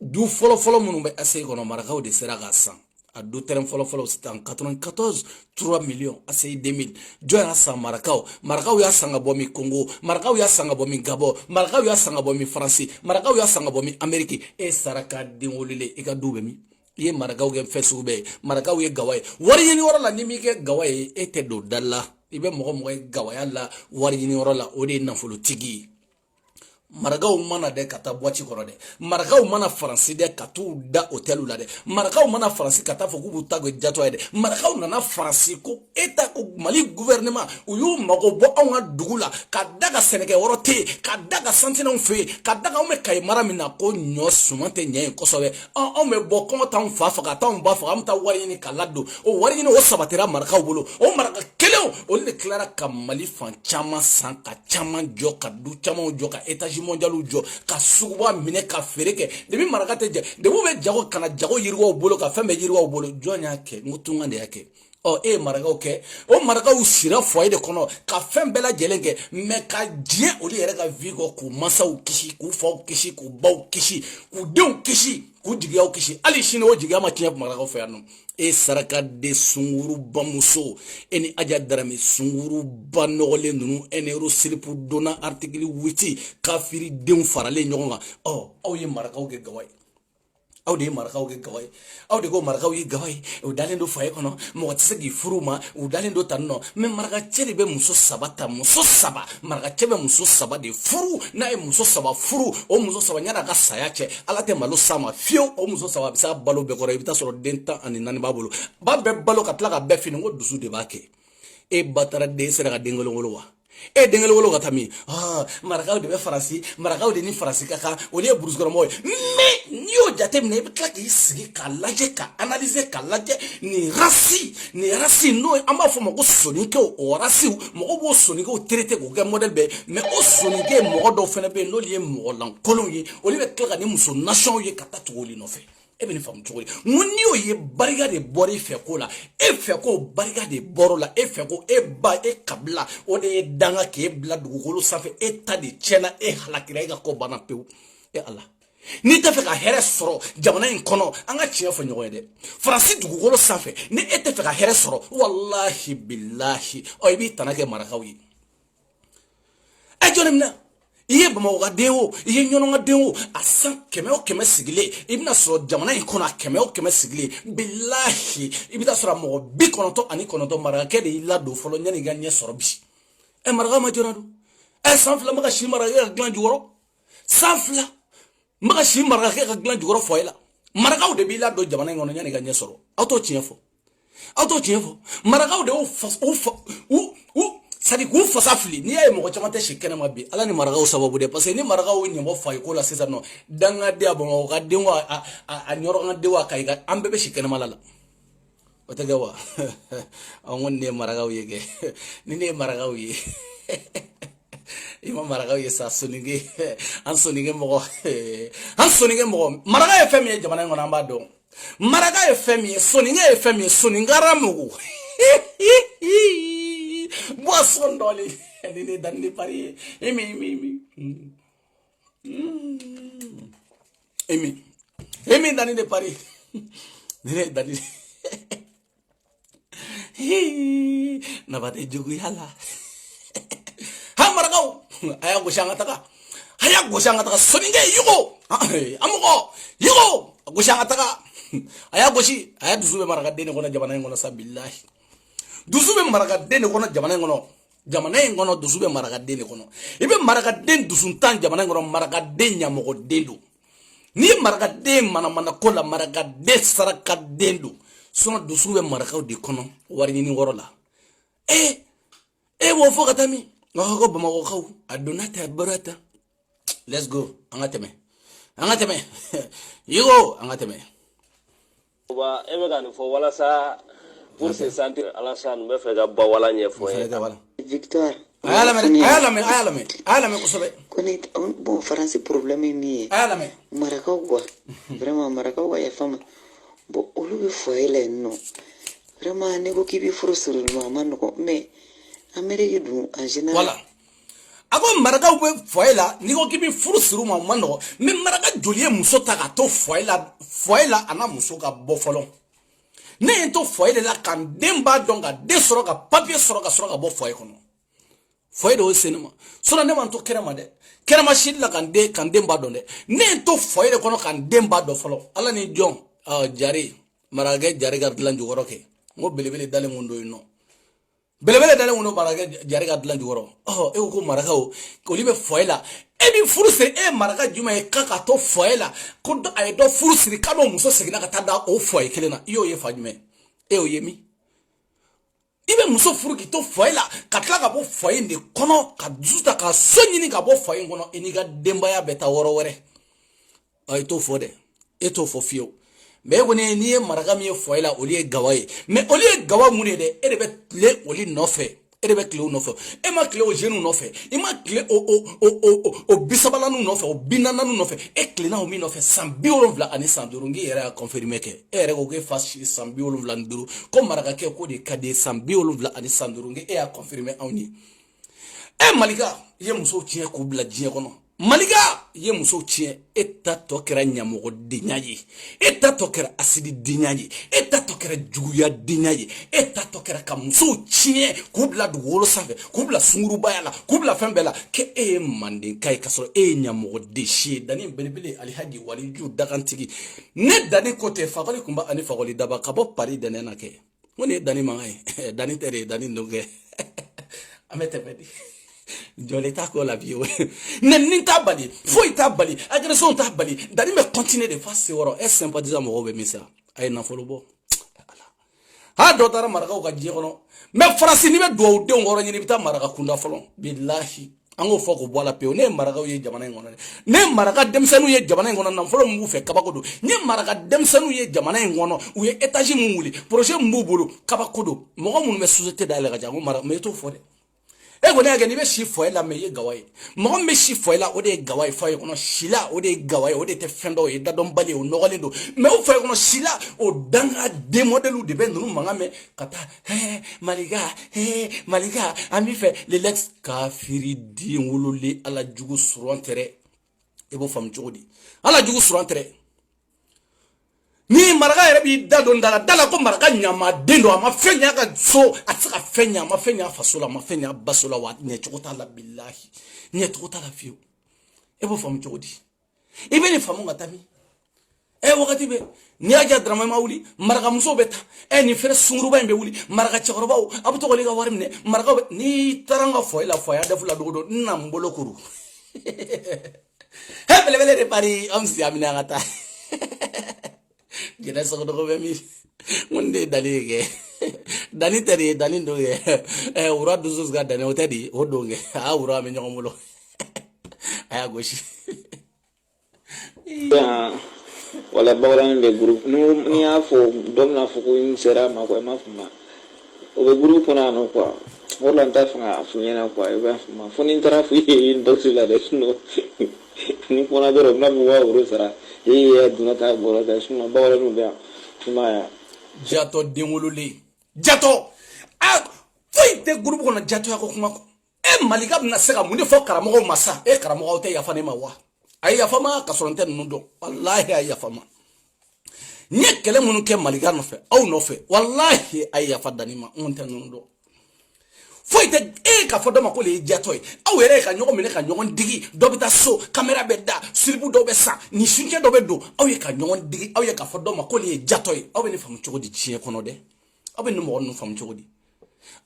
du fɔlɔfɔlɔ minnu bɛ ase kɔnɔ marakaw de sera k'a san a du terrain fɔlɔfɔlɔ c'était en 94 3 millions ACI 2000 jɔn y'a san marakaw y'a san ka bɔ min Congo marakaw y'a san ka bɔ min Gabon marakaw y'a san ka bɔ min France marakaw y'a san ka bɔ min Amérique e saraka den wololen i ka du bɛ min i ye marakaw kɛ fɛn sugu bɛɛ ye marakaw ye gawa ye wari ɲini yɔrɔ la ni m'i kɛ gawa ye e tɛ don da la i bɛ mɔgɔ ye gawaya la wari ɲini yɔrɔ la o de ye nafolotigi ye marakaw mana de ka taa boîte kɔrɔ dɛ marakaw mana faransi de ka t'u da hôtel la dɛ marakaw mana faransi ka taa fɔ k'u b'u ta kɛ jatɔ ye dɛ marakaw nana faransi ko eta ko mali gouvernement u y'u mago bɔ anw ka dugu la ka da ka sɛnɛkɛ yɔrɔ tɛ yen ka da ka santinɛw fɛ yen ka da ka anw bɛ kayi mara min na ko ɲɔ suman tɛ ɲɛ yen kosɛbɛ anw bɛ bɔ kɔngɔ t'anw fa faga t'anw ba faga an bɛ taa wari ɲini ka ladon o wari ɲini o sabatira marakaw bolo o maraka kelenw olu de tilara ka mali fan caman san ka caman jɔ ka du camanw jɔ ka étage mondial jɔ ka suguba minɛ ka feere kɛ debi maraka tɛ jɛ debu bɛ jago kana jago yiriwaw bolo ka fɛn bɛ yiriwaw bolo jɔn y'a kɛ n ko tunga de y'a kɛ e ye marakaw kɛ o marakaw sira foyer de kɔnɔ ka fɛn bɛɛ lajɛlen kɛ mɛ ka diɲɛ olu yɛrɛ ka vie kɔ k'u mansaw kisi k'u faw kisi k'u baw kisi k'u denw kisi k'u jigiyaw kisi hali sini o jigiya ma tiɲɛ marakaw fɛ yan nɔ e saraka de sunguru bamuso e ni aja darame sunguru ba nɔgɔlen ninnu e ni siripu donna artikili 8 kafiri denw faralen ɲɔgɔn kan aw ye marakaw kɛ gawa ye aw de ye marakaw kɛ gawa ye aw de ko marakaw ye gawa ye u dalen do foyer kɔnɔ mɔgɔ tɛ se k'i furu ma u dalen do tan nɔ mɛ marakacɛ de bɛ muso saba ta muso saba marakacɛ bɛ muso saba de furu n'a ye muso saba furu o muso saba ɲana ka saya cɛ ala tɛ malo s'a ma fiyewu o muso saba a bɛ se a balo bɛɛ kɔrɔ i bɛ taa sɔrɔ den 14 b'a bolo ba bɛɛ balo ka tila ka bɛɛ fini ko dusu de b'a kɛ e ba taara den sera ka den kelen wolo wa e den kelen wolo ka taa min marakaw de bɛ faransi marakaw de ni faransi ka kan olu ye burusukɔnɔmɔgɔw ye mais n'i y'o jateminɛ i bɛ tila k'i sigi k'a lajɛ ka analyser k'a lajɛ nin rasi n'o an b'a fɔ o ma ko sonikɛw o rasiw mɔgɔw b'o sonikɛw traiter k'o kɛ modèle bɛɛ mais o sonikɛ mɔgɔ dɔw fana bɛ yen n'olu ye mɔgɔ lankolonw ye olu bɛ tila ka ni muso nasɔnw ye ka taa tugu olu nɔfɛ e bɛ nin faamu cogo di n ko n'i y'o ye barika de bɔra i fɛ ko la e fɛ ko barika de bɔra o la e fɛ ko e ba e kabila o de ye danga k'e bila dugukolo sanfɛ e ta de tiɲɛna e halakira e ka ko banna pewu e ala n'i tɛ fɛ ka hɛrɛ sɔrɔ jamana in kɔnɔ an ka tiɲɛ fɔ ɲɔgɔn ye dɛ faransi dugukolo sanfɛ ni e tɛ fɛ ka hɛrɛ sɔrɔ walahi bilahi i b'i tana kɛ marakaw ye ɛ jɔnni minɛ i ye bamakɔkaden o i ye ɲɔnɔnkaden o a san 100 o 100 sigilen i bɛna sɔrɔ jamana in kɔnɔ a 100 o 100 sigilen bilahi i bɛ taa sɔrɔ mɔgɔ 99 marakakɛ de y'i ladon fɔlɔ yanni i ka ɲɛ sɔrɔ bi marakaw ma jɔna don san 2 ma ka si marakakɛ ka dilan jukɔrɔ san 2 ma ka si marakakɛ ka dilan jukɔrɔ foyer la marakaw de b'i ladon jamana in kɔnɔ yanni i ka ɲɛ sɔrɔ aw t'o tiɲɛ fɔ marakaw de y'o sadi k'u fasa fili n'i y'a ye mɔgɔ caman tɛ si kɛnɛma bi ala ni marakaw sababu dɛ parce que ni marakaw ye ɲɛmɔ fa ye ko la sisan nɔ dangaden a bamakɔkaden wa a ɲɔrɔnkaden wa kayi an bɛɛ bɛ si kɛnɛma la o tɛ kɛ wa an ko nin ye marakaw ye kɛ ni ne ye marakaw ye ima maraka ye sa soninge an soninge mo maraka ye femi ye jamana ngona mbado maraka ye femi soningara mugu boisson doli ni dan ni pari emi dani de pari ne dani na bate jugu yala ha marakaw aya goshanga taka soninge yugo amugo yugo goshanga taka aya goshi aya dusube maraka deni kona jamana ngona sabillahi dusube maraka deni kona jamana ngono dusube maraka deni kono ibe maraka den dusuntan jamana ngono maraka den nyamogo dendo ni maraka den mana kola maraka de saraka dendo sono dusube maraka di kono wari ni worola wo fo katami ko bamako kaw adonata barata let's go angateme yigo angateme ba ebe kan fo wala sa pour se sentir Alassane me fe ga ba wala nye fo Victor ayalame kusobe koni bon français problème ni ayalame marakaw quoi vraiment marakaw ya femme bon olu be foyele no vraiment ne ko kibi frustrer maman ko mais Amérique du en général voilà ako maraka be foyela ni ko kibi frustrer maman no mais maraka joliye muso ta ka to foyela ana muso ka bo folon ne to foyela kan demba donga de soro ka papier soro ka bo foye kono foye do senema sona ne man to kerama de kerama shilla kan demba donde ne to foye kono kan demba do folo ala ni jon jari marage jari gardlan jugoro ke ngo belebele dale mundo ino belebele dale mundo marage jari gardlan jugoro ko maraka o ko libe foye la bi furusiri maraka juma e kaka to foyela ko do ay do furusiri kado muso segina ka tada o foye kelena iyo ye fajume o yemi ibe muso furuki to foyela katla ka bo foye ndi kono ka justa ka sonyini ka bo foye ngono eniga demba ya beta woro wore ay to fode to fo fio me woni ni maraka mi foyela oliye gawaye me oliye gawa mune de be le oli nofe be kle no fe ma kle o jenu no fe ma kle o bisabala nu no fe o binana nu no fe kle na o mi no fe sambiolo vla ani sanduru ngi era confirmer ke ko ge fashi sambiolo vla nduru ko maraka ke ko de kade sambiolo vla ani sanduru ngi a confirmer awni malika ye muso tie ko bla die kono malika ye muso tie eta to kera nyamogo dinyaji eta to kera asidi dinyaji eta to kera juguya dinyaji eta to kera ka muso tie kubla duwolo safe kubla sunguru bayala kubla fembela ke mande kai kasoro nyamogo deshi dani belebele ali haji wali ju dakantigi ne dani kote fakoli kumba ani fakoli daba kabo pari dane na ke woni dani mangai dani tere dani ndoge amete pedi jole ta ko la vie nen ta bali foi ta bali agression ta bali dani me continuer de face woro sympathisant mo be misa ay na folo bo ha do tara maraka ko je kono me France ni be do de ngoro ni bita maraka kunda folo billahi ango foko bola pe ne maraka ye jamana ngono ne maraka demsanu ye jamana ngono na folo mu fe kabakodo ne maraka demsanu ye jamana ngono u ye étage mu wuli projet mbubulu kabakodo mo ko mun me société dale ga jango maraka me to fode go ne agani be shi foyela me ye gawai mo me shi foyela o de gawai foye kono shila o de gawai o de te fendo e da don bali o nogalindo me o foye kono shila o danga de modelu de ben nunu manga me kata malika ami fe le lex kafiri di ngululi ala jugu surontere e bo fam jodi ala jugu surontere ni maraka yere bi dadon dala ko maraka nyama dendo ama fenya ka so atsaka fenya ma fenya fasola ma fenya basola wa ne chukota la billahi ne chukota la fiu e bo fam jodi e be ni famu ngatami wakati be ni aja drama mawuli maraka muso beta ni fere sunguru ba mbe wuli maraka chakoroba abu to ko wari mne maraka ni taranga foila foya defula dogo na mbolo kuru bele de pari amsi amina ngata jena so do ko be mi munde dalige dani tere dani ndoge ura duzus ga dani otedi odonge ura me nyomulo aya goshi wala bawran le groupe ni a fo dom na fo ko in sera ma ko ma fuma o be groupe na no quoi passeport la nta fanga funyana kwa iba ma foni ntara fu yi ndoksi la de no ni pona doro na buwa uru sara ya dunata bora da suma bawala no bia suma ya jato dengolole jato a foi te groupe kono jato ya ko kuma ko e malika na sega mun fo karamo masa e karamo te ya fane ma wa ay ya fama ka soronte nundo wallahi ay ya fama nye kele mun ke malika no fe au no fe wallahi ay ya fadani ma on te nundo foi te e ka fodo ma ko le jato e aw ere ka nyogo mene ka nyogo digi do bita so camera be da silibu do be sa ni sunje do be do aw ye ka nyogo digi aw ye ka fodo ma ko le jato e aw be ni fam chogo di chie kono de aw be ni mo no fam chogo di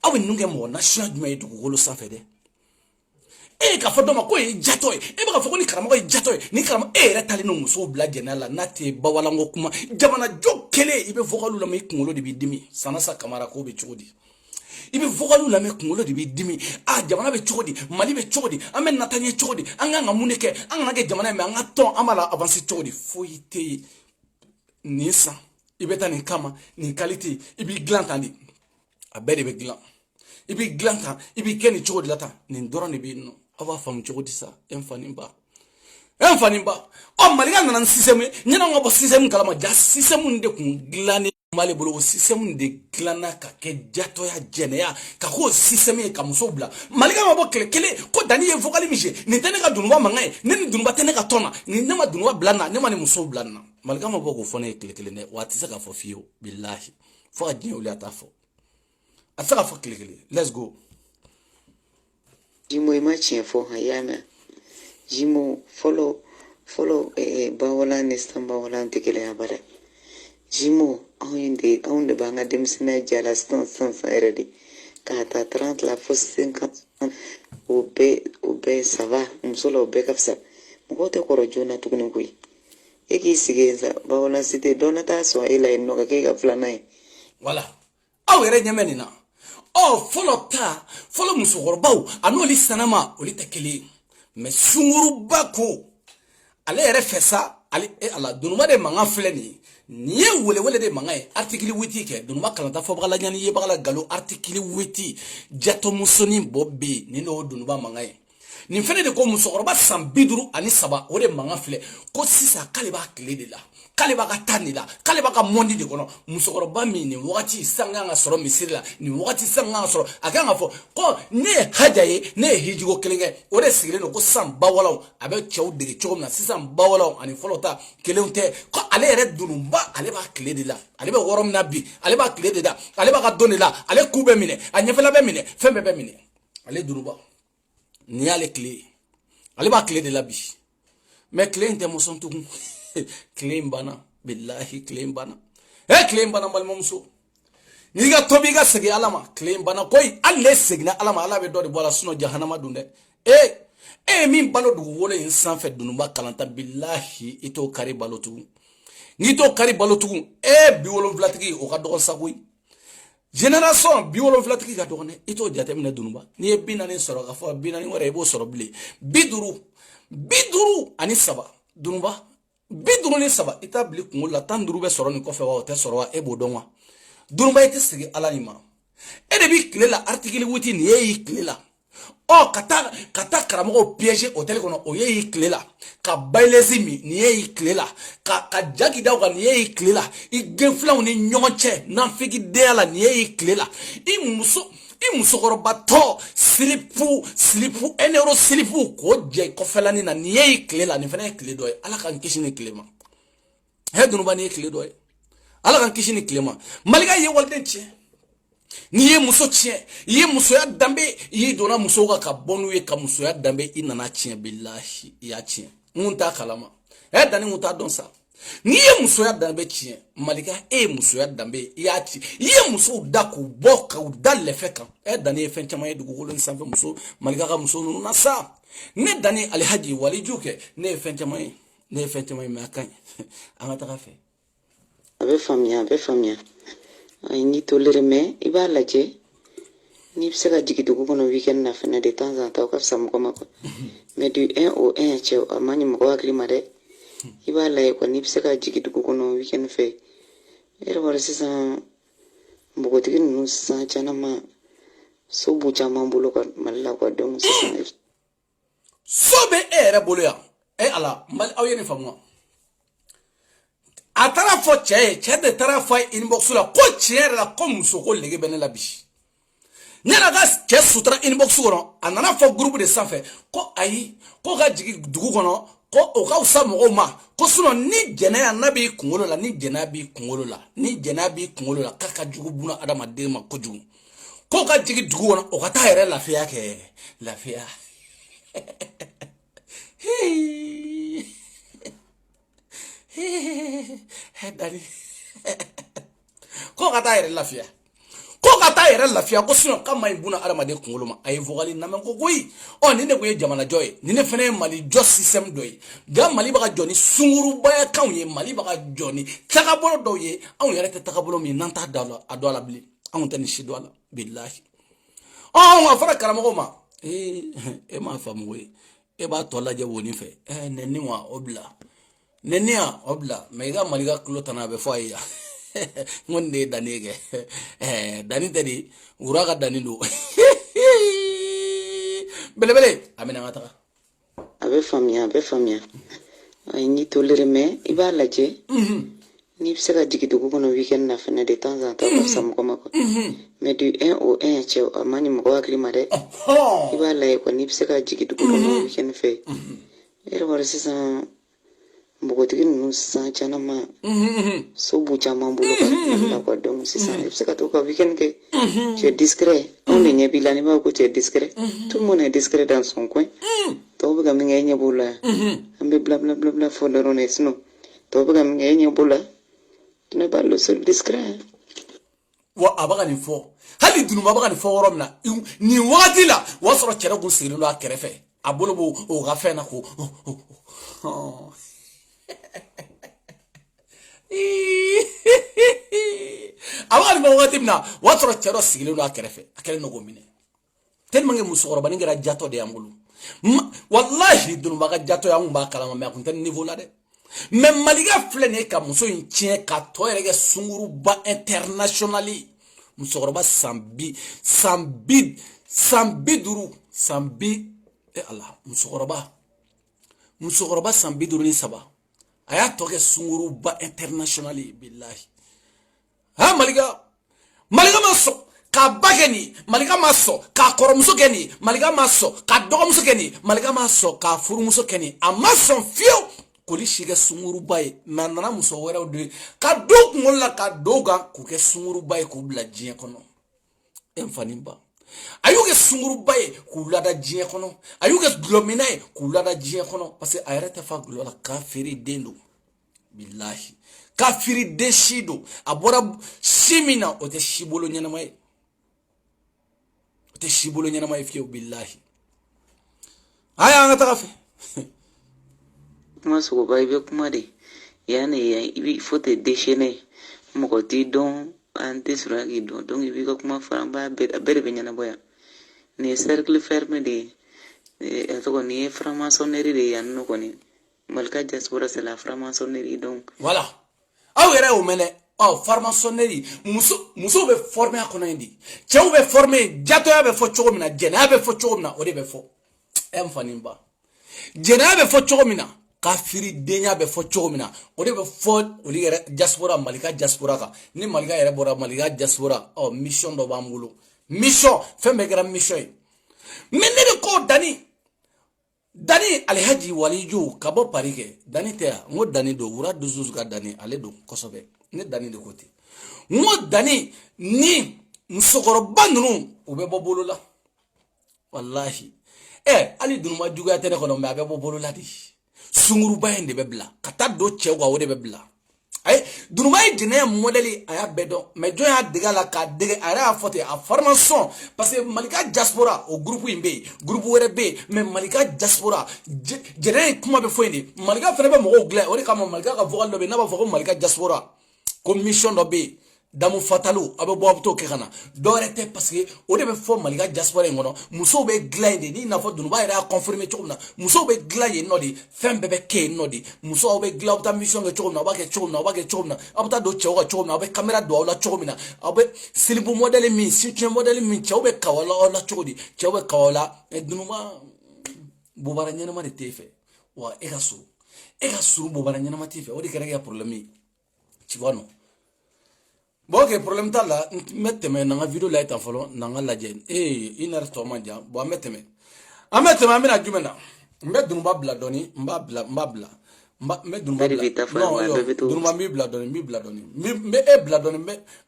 aw be nunge mo na shia duma e dugu golo sanfe de e ka fodo ma ko e jato e ba ka foko ni karamo ko e jato e ni karamo e re tali no muso bla genala na te bawala ngo kuma jamana jokele ibe vokalu la me kungolo de bi dimi sana sa kamara ko be chogo di ibe vokalu la me kungolo de bi dimi jamana be chogodi mali be chogodi amen natanye chogodi anga ngamuneke anga nage jamana me anga ton amala avancer chogodi foite nisa ibe tani kama ni qualité ibi glantandi abede be glant ibi glanta ibi keni chogodi lata ni ndoro ni bi no ava fam chogodi sa enfanimba o maliga nana système nyana ngo système kala ma ja système nde kun glani mali bolo système de glana ka ke jato ya jeneya ka ko système ka musobla maliga mabo kele ko dani ye vocal mije ni tene ka dunwa mangai ni dunwa tene ka tona ni nema dunwa blana nema ni musobla na maliga mabo ko fone kele ne watisa ka fo fiyo billahi fo adni uli atafo ataka fo kele let's go jimo ima chefo hayana jimo follow bawala nestan bawala tekele abare jimo on de banga demsina jala stan eredi kata 30 la fos 50 obe ça va msolo obe kafsa mkote koro jona tukuni kui eki sigeza bawala site donata so ila enoka keka flana voilà aw ere nyameni na follow musogorbaw anoli sanama oli tekele mais sunguru bako ale ere fesa ale ala dunuma de manga fleni ni wele de manga article 8 ke dunuma kalanta fo bagala nyani ye bagala galo article 8 jato musoni bobbe ni no dunuma manga ni fene de ko musogorba sambiduru ani saba o de manga fle ko sisa kaliba kle de la kaliba ka tanila kaliba ka mondi de kono musogorba mi ni wakati sanga nga soro misirila ni wakati sanga nga soro akanga fo ko ne hajaye ne hijigo kelenge o de sigile no ko samba walaw abe chew de chew na sisam bawalaw ani folota kelente ko ale ere dunumba ale ba kle de la ale be worom na bi ale ba kle de da ale ba ka donela ale kube mine anyefela be mine fembe be mine ale dunumba ni ale clé ale ba clé de la bi mais clé inte mo son tugu clé mbana billahi clé mbana clé mbana mal momso ni ga tobi ga segi alama clé mbana koy alle segna alama ala be do de bola suno jahannama dunde min balo du wole insan fe dunumba kalanta billahi ito kari balo tugu ni to kari balo tugu bi wolo vlatiki o ka do sagoy génération biwolo flatiki ka dogone ito jate mena dunumba ni e binani soro ka fo binani wara ebo soro bile biduru ani saba dunumba biduru ni saba ita bili kungola tanduru be soro ni kofe wa te soro wa ebo donwa dunumba ite sigi ala ni ma e de bi klela article 8 ni e klela kata karamo piège hotel kono o ye klela ka bailezimi ni ye klela ka jagi daw ni ye klela I genfla ni nyonche na figi deala ni ye klela I muso korobato slipu enero slipu ko je ko felani na ni ye klela ni fene kle doy ala kan kishini klema he dunu ba ni kle doy ala kan kishini klema maliga ye waldenche ni ye muso tien ye muso ya dambe ye dona muso ka bonu ye ka muso ya dambe inana tien billahi ya tien munta kalama dani munta don sa ni ye muso ya dambe tien malika muso ya dambe ya ti ye muso daku boka u dalle feka dani e fen chama ye dugu golon sanfe muso malika ka muso nu na sa ne dani alhaji wali juke ne fen chama ye me akan amata ka fe abe famia ay ni tolere me iba laje ni pseka jikidugu kono weekend na fena de temps en temps ka sam ko mako mais du 1 au 1 che amani mako akli made iba la ko ni pseka jikidugu kono weekend fe ere wala sisa mbogo tigi nu sa chana ma so bu caman bolo ka Mali la quoi donc sisan so be e yɛrɛ bolo yan ala Mali aw ye ne faamu wa a taara fɔ cɛ ye cɛ de taara fɔ a ye inbox la ko tiɲɛ yɛrɛ la ko muso ko lege bɛ ne la bi ɲana ka cɛ sutura inbox kɔnɔ a nana fɔ groupe de sanfɛ ko ayi ko ka jigi dugu kɔnɔ ko o ka fisa mɔgɔw ma ko sinon ni jɛnɛya n'a b'i kunkolo la ni jɛnɛya b'i kunkolo la ni jɛnɛya b'i kunkolo la k'a ka jugu buna adamaden ma kojugu ko ka jigi dugu kɔnɔ o ka taa yɛrɛ lafiya kɛ lafiya Dani ko ka taa yɛrɛ lafiya ko sinon ka ma buna adamaden kunkolo ma a ye vocal lamɛn ko koyi ni ne ko ye jamanajɔ ye ni ne fana ye Mali jɔ système dɔ ye ga Mali bɛ ka jɔ ni sungurubaya kanw ye Mali bɛ ka jɔ ni tagabolo dɔw ye anw yɛrɛ tɛ tagabolo min n'an t'a da a dɔ la bilen anw tɛ ni si dɔ la bilahi a fɔra karamɔgɔ ma e m'a faamu koyi e b'a tɔ lajɛ woni fɛ nɛni wa o bila nenia obla mega maliga kulo tana be fo ya ngonde dani ke dani tadi uraga dani do bele amena ngata abe famia ay ni tolere me iba laje ni bise ka jigi dugu kono weekend na fene de temps en temps ko sam ko mako mais du 1 au 1 che amani mo ko klima de iba lay ko ni bise ka jigi dugu kono weekend fe era war sisan mbogotigi nunu sisan cana ma so bu caman bolo ka la quoi donc sisan i bɛ se ka to ka weekend kɛ tu es discret anw de ɲɛ b'i la n'i b'a fɔ ko tu es discret tout le monde est discret dans son coin tɔw bɛ ka min kɛ e ɲɛ b'o la an bɛ bla fɔ dɔrɔn de sinon tɔw bɛ ka min kɛ e ɲɛ b'o la tu n'es pas le seul discret wa a bɛ ka nin fɔ hali dununba bɛ ka nin fɔ yɔrɔ min na nin wagati la o y'a sɔrɔ cɛrɛ kun sigilen don a kɛrɛfɛ a bolo b'o o ka fɛn na ko abali mo wati mina watro chero sigile no akerefe akele no gomine tellement que musokoroba ni ngara jato de ambulu wallahi dunu baga jato ya ngba kala ma ko tan niveau la de même maliga flene ka muso ntien ka to erege sunguru ba internationally musokoroba sambi duru sambi Allah musokoroba sambi duru ni saba aya toke sunguru ba internationally billahi ha maliga maso ka bageni maliga maso ka koromuso keni maliga maso ka dogomuso keni maliga maso ka furumuso keni amaso fio koli shiga sunguru baye manana muso wera de ka dog ngolla ka doga ku ke sunguru baye ku bla jien kono enfanimba ayuge sunguru baye ku lada jien kono ayuge glominae ku lada jien kono parce que ayrete fa glola kafiri dendo billahi kafiri deshido abora simina ote shibolo nyana mai fiyo billahi aya ngata kafe maso ba ibe kuma de yani ya ibi fote déchaîner moko ti don ante suragi don donc ibi ko kuma faramba bere nyana boya ni cercle fermé de to ni franc-maçonnerie de yanno koni malka diaspora c'est la franc-maçonnerie donc voilà awere o mele franc-maçonnerie muso be former akona ndi chew be former jato ya be fo chogo mina jena be fo chogo mina o de be fo fanimba jena be fo chogo mina kafiri denya be fo chogo mina o de be fo o ligere diaspora malika diaspora ka ni malika yere bora malika diaspora mission do bambulo mission fembe gra mission menene ko Dani Alhaji Waliju kabo parike Dani te ngo Dani do wura duzuzu ka Dani ale do kosobe ne Dani de côté ngo Dani ni musokoroba nunu ube bobolo la wallahi ali dunuma juga tene kono me abe bobolo la di sunguru bayende be bla kata do chewa wo de be bla ay dunuma idine modeli aya bedo me jo ya diga la ka diga ara fote a formation parce que malika diaspora au groupe imbe groupe were be mais malika diaspora jere kuma be foyndi malika fere be mo gla ori kama malika ka vocal do be na ba foko malika diaspora commission do be damu fatalu abe bo abto ke kana dorete parce que o de be fo maliga diaspora ngono muso be glide ni na fo dunu ba ira confirmer chokna muso be glide no di fembe be ke no di muso be glide ta mission ke chokna ba ke chokna abta do chewa chokna be camera do la chokmina abe silibu model mi situation model mi chawbe kawala la chokdi chawbe kawala e dunu ma bobara nyana ma de tefe wa e ka suru bobara nyana ma tefe o de kere ya problème tu vois non. Bon, ok, problème t'as là, mettez-moi dans la vidéo là, t'en follow, dans la lagène. Une heure, toi, mandia, bon, mettez-moi. Mettez-moi, mais la dumena. Mettez nous babla doni, mbabla. Mettez nous babla. Non, yo, nous mi bla doni. Mais bla doni,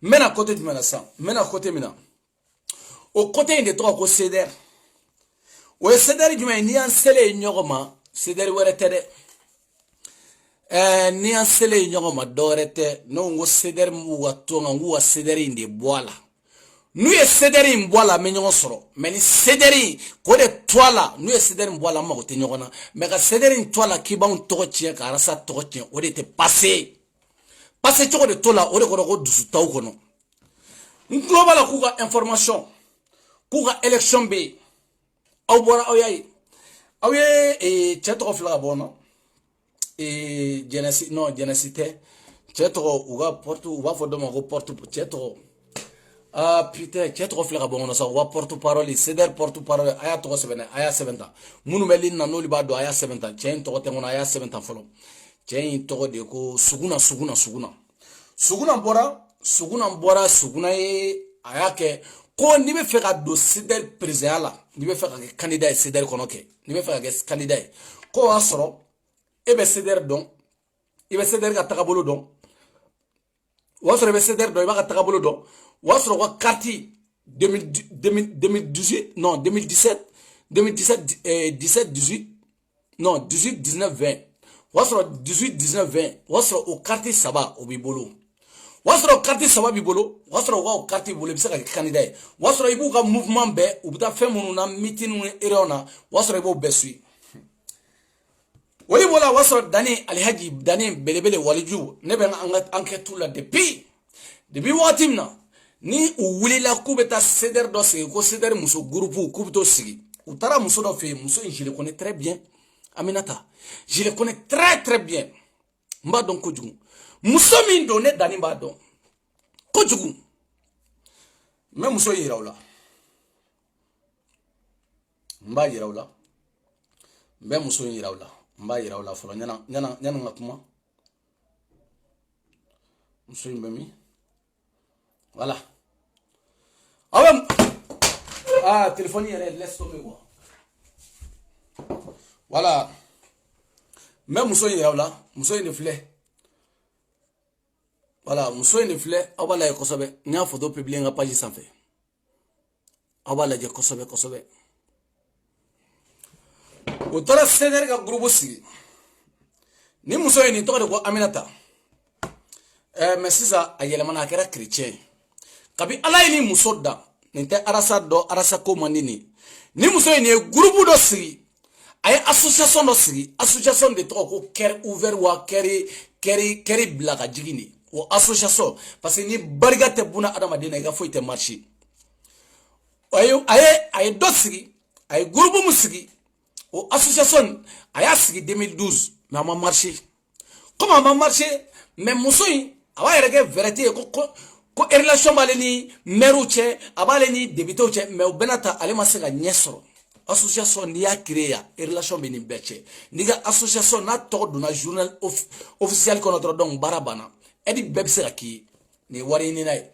mais à côté de mena ça, mais à côté mena. Au côté des trois, au céder. Au céder du mena, ni en scellé, ignorement, céder ou retéré. Ni an sele nyongo ma dorete no ngo seder mu watonga ngo sederi inde boala nu ye sederi mboala me nyongo soro me ni sederi ko de toala nu ye sederi mboala ma ko te nyongo na me ka sederi toala ki ba un to tien ka rasa to tien o de te passer to de tola o de ko dusu taw kono global ku ga information ku ga election be aw bora aw yayi aw ye cheto fla bono Genesite, Chetro, Uga Porto, Uga Fodoma, Porto, Chetro. Ah, putain, Chetro Flagabon, ça va porte-parole, Ceder porte-parole, Aya 7 ans. Mounumelin, Nanolibado, Aya 7 ans, Chen Totemon, Aya 7 ans, follow. Chen Toro de Ko, Suguna. Suguna Bora, Ayake, ko ni be faire do Ceder président ni be faire candidat Ceder konoke, ni be faire candidat. Ko asro, ebe ceder don ibe ceder ga takabolo don wasro be ceder don iba ga takabolo don wasro wa carte 2018 non 2017 18 non 18 19 20 wasro 18 19 20 wasro o carte saba o bibolo wasro carte saba bibolo wasro wa carte bolo bisa ga candidat wasro ibu ga mouvement be ubuta femunu na meeting erona wasro ibu besui Wali wala waso dani alhaji dani belebele waliju nebe enquête la depuis watimna ni uwili la kubeta ceder do se ko ceder muso groupe kubto sigi utara muso do fe muso je le connais très bien Aminata je le connais très bien mba don kojugu muso min do ne dani mba don kojugu me muso yirawla mba yirawla be muso yirawla mba yira wala folo nyana ngakuma muso yimbami voilà awam téléphone yere laisse tomber quoi voilà même muso yira wala muso yine flé voilà muso yine flé awala ko sobe nya photo publier nga page sans fait awala je ko sobe Utora ceder ga grupo sigi ni muso ni to ko Aminata mais sisa ayele mana kera chrétien kabi ala ni muso da nte arasa ko mandini ni muso ni grupo do sigi ay association de to ko ker ouvert wa keri blaga jigini o association parce que ni barigate buna adama dina ga foite marché ay do sigi ay grupo musigi o association aya sigi 2012 mais ma marché comment ma marché mais musoyi awa yereke vérité ko relation baleni meruche abaleni débité che mais benata ale masega nyesoro association ni ya créer relation beni beche niga association na to do na journal officiel ko notre donc barabana edi bebse aki ni wari ni nay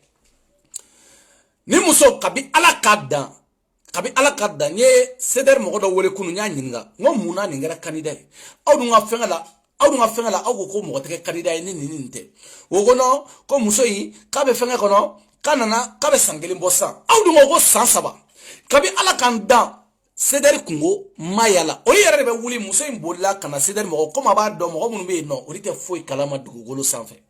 ni muso kabi ala kadda nye ceder mo do wole kunu nya nyinga ngo muna ni ngara candidat aw du nga fengala aw ko mo te candidat ni nte wogono ko muso yi ka be fenga kono kanana ka be sangeli mbosa aw du ngo san saba kabi ala kanda ceder kungo mayala o yere be wuli muso yi bolla kana ceder mo ko ma ba do mo munu be no o rite foi kalama dugugolo sanfe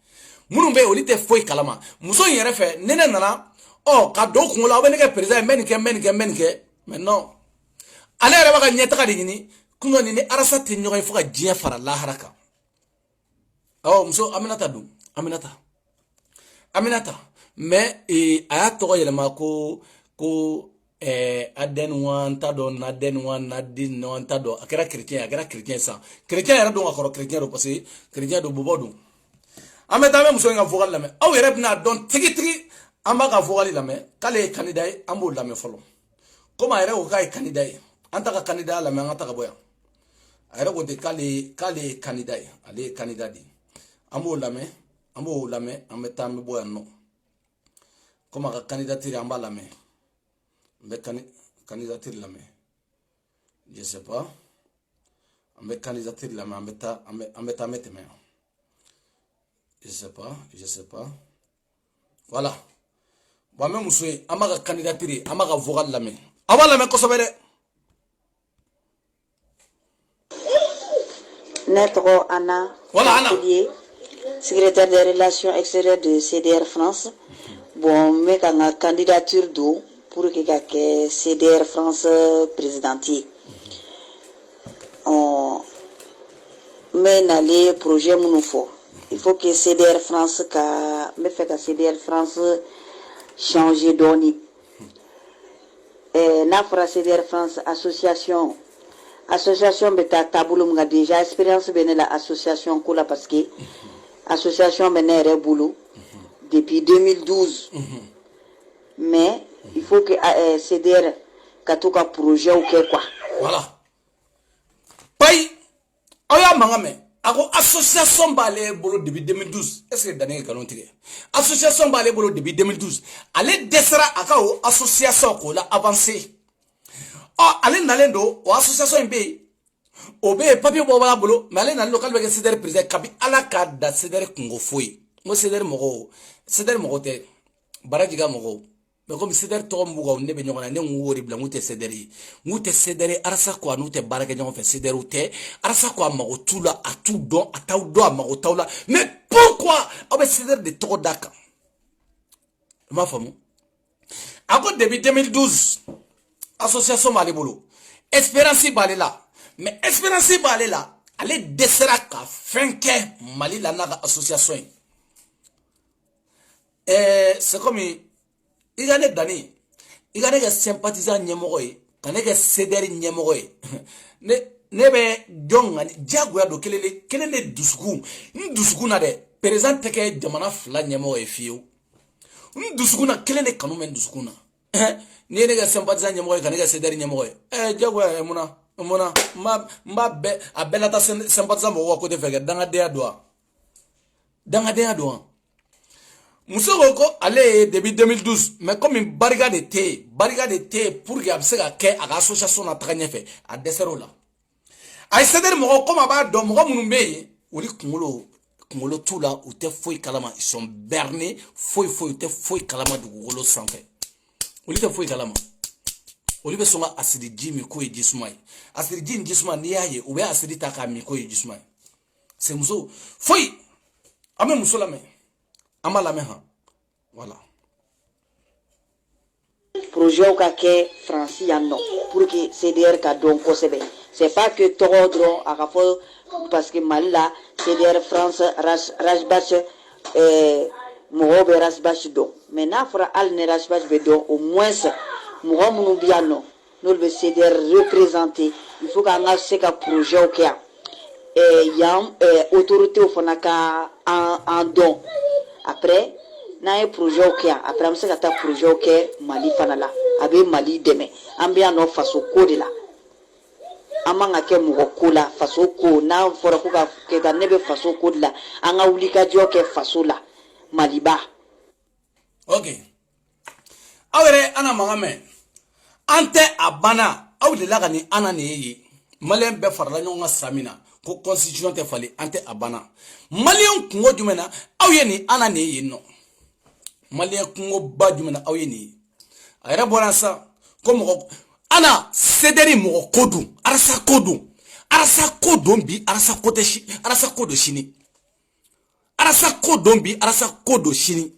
munu be o rite foi kalama muso yi yere fe nene nana oh kado kungola obene ke president menike mais non ale reba ka nyeta ka dingini kuno ni arasa te nyoy fuka jien fara la haraka oh muso Aminata mais a to yelema ko aden wan tado na den wan na din no tado akara chrétien ça chrétien era do akoro chrétien do parce que chrétien do bobodu ameta même so nga vogal la me aw yere na don tigi amba ka vogal la me kale candidat ambo la me folo koma yere o kai candidat anta ka candidat la me ngata ka boya ayre ko de kale candidat ale candidat di ambo la me ameta me boya no koma ka candidature amba la me mais candidature la mais je sais pas mais candidature la mais ambeta mettre mais je sais pas voilà bon même monsieur amaga candidature amaga vocal la mais avant la mais ko sobere Netro Anna voilà Anna secrétaire des relations extérieures de CDR France bon mais quand la candidature do pour que CDR France présidentiel on mène les projets mounofo il faut que CDR France me fait que CDR France changer d'oni et n'afra CDR France association beta taboulum nga déjà expérience bene la association kola parce que association bene re boulot depuis 2012 mais il faut que CDR katoka projet ou quoi voilà pay aya mangame ako association balé bolo depuis 2012 est-ce que dané galon tigé association balé bolo depuis 2012 allez desra akao association ko la avancé allez nalendo o association mbe obe papier bo bala bolo mais allez dans local be CDR président kabi ala ka da CDR kungo foi mo CDR mogo te barajiga mogo mais comme CDR to mbuga ne be nyona ne ngori bla ngute CDR arasa ko anu te barake nyon fait CDR te arasa ko mago tula atu don ataw do mago tawla mais pourquoi obe CDR de to daka ma famu ako depuis 2012 association malibolo espérance balé là mais espérance balé là allez desera ka finke mali la na association c'est comme igane dani igane ga sympathisant nyemogoy kanega CDR nyemogoy ne be jonga jagoya do kelele dusku ndusku na de président teke jamana fla nyemogoy fiu ndusku na kelele kanu men dusku na ne ga sympathisant nyemogoy kanega CDR nyemogoy jagoya muna mba abela ta sympathisant mo ko te fege danga de doa Musoko allez depuis 2012 mais comme une barricade était pour qu'il y ait une association à traîner fait à desero là à CDR mo comme aba do mo munumbe oli kungolo tout là ou te foi kalama ils sont bernés foi te foi kalama du golo sanfé oli te foi kalama oli be songa asidi jimi ko e jismai asidi jimi jismai ni yaye ou be asidi taka mi ko e jismai c'est muso foi ame muso la me amala meha voilà projet au kake français non pour que CDR ka don ko sebe c'est pas que torodro akafo parce que malila CDR France rajbach mo be rajbach do mais na fera al ne rajbach be do au moins mo munu biano no be CDR représenter il faut qu'on se ka projet au kia yam autorité au fonaka en don après na un projet au kia après on se ka ta projet au kia mali fanala abe mali deme ambia no faso ko de la amanga ke mu ko la faso ko na fora ko ka ke ta nebe faso ko de la anga ulika jo ke faso la maliba ok awere ana mangame ante abana awde la gani ana ne yi malen be farla nyonga samina ko constitution te fali ante abana malien kungo jumena awyeni ana ne yi no malien kungo ba jumena awyeni ayra bonansa ko mo ana CDR mo kodu arasa kodu bi arasa koteshi arasa kodo shini arasa kodo bi arasa kodo shini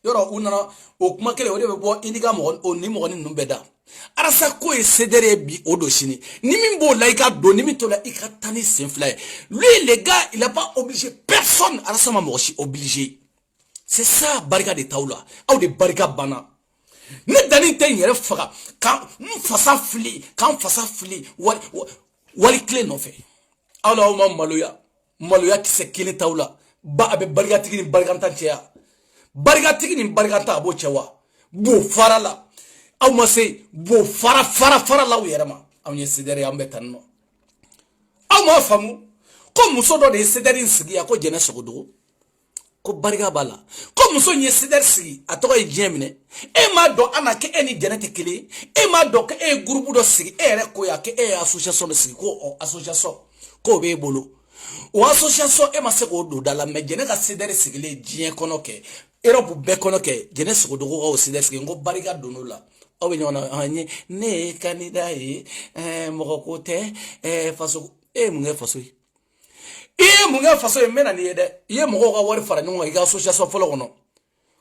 yoro unana o kuma kele o de bo indiga mo o ni mo ni numbeda arasa ko e CDR bi odo shini ni mimbo laika do ni mitola ikatani senfla lui les gars il a pas obligé personne arasa ma mo obligé c'est ça barika de taula aw de barika bana ne dani te yere faga kan fasa fili wali kle no fe ala ma maloya kise kile taula ba abe barika tigi ni barika tantia barika tigi ni barika ta bo chewa bo farala aw ma se bo fara la yere ma aw ye sidere ambe tanno aw ma famu ko muso do de sidere nsigi ko jene sogodo ko barika bala ko muso nye sidere sigi atoko e jemine e ma do anake eni jenete kile e ma do ke e groupe do sigi e re ko ya ke e association do sigi ko association ko be bolo o association e ma se ko do dala me jene ka sidere sigi le jien kono ke Europe be kono ke jene sigi do ko sidere sigi ngo barika do no la o be nyona anye ne kanida mo ko te faso munge faso munga faso mena ni yede ye mo ko wari fara nyonga ga association folo kono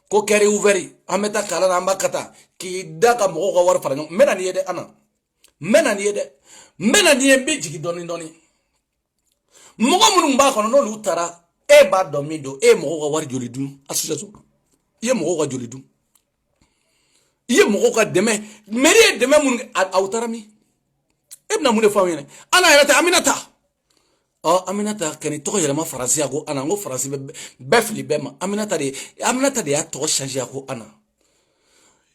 ko keri ouveri ameta kala na mbakata ki daga mo ko wari fara nyonga mena ni yede ana mena ni yembe jigi doni mo ko mun mba kono no lutara e ba domido e mo ko wari joli dum association ye mo ko joli dum ye mo ko deme meri deme mun autarami ebna mun fa wene ana yarata aminata Aminata kani toko yelema faransi ako ana ngo faransi be fili be ma Aminata de ya toko changer ako ana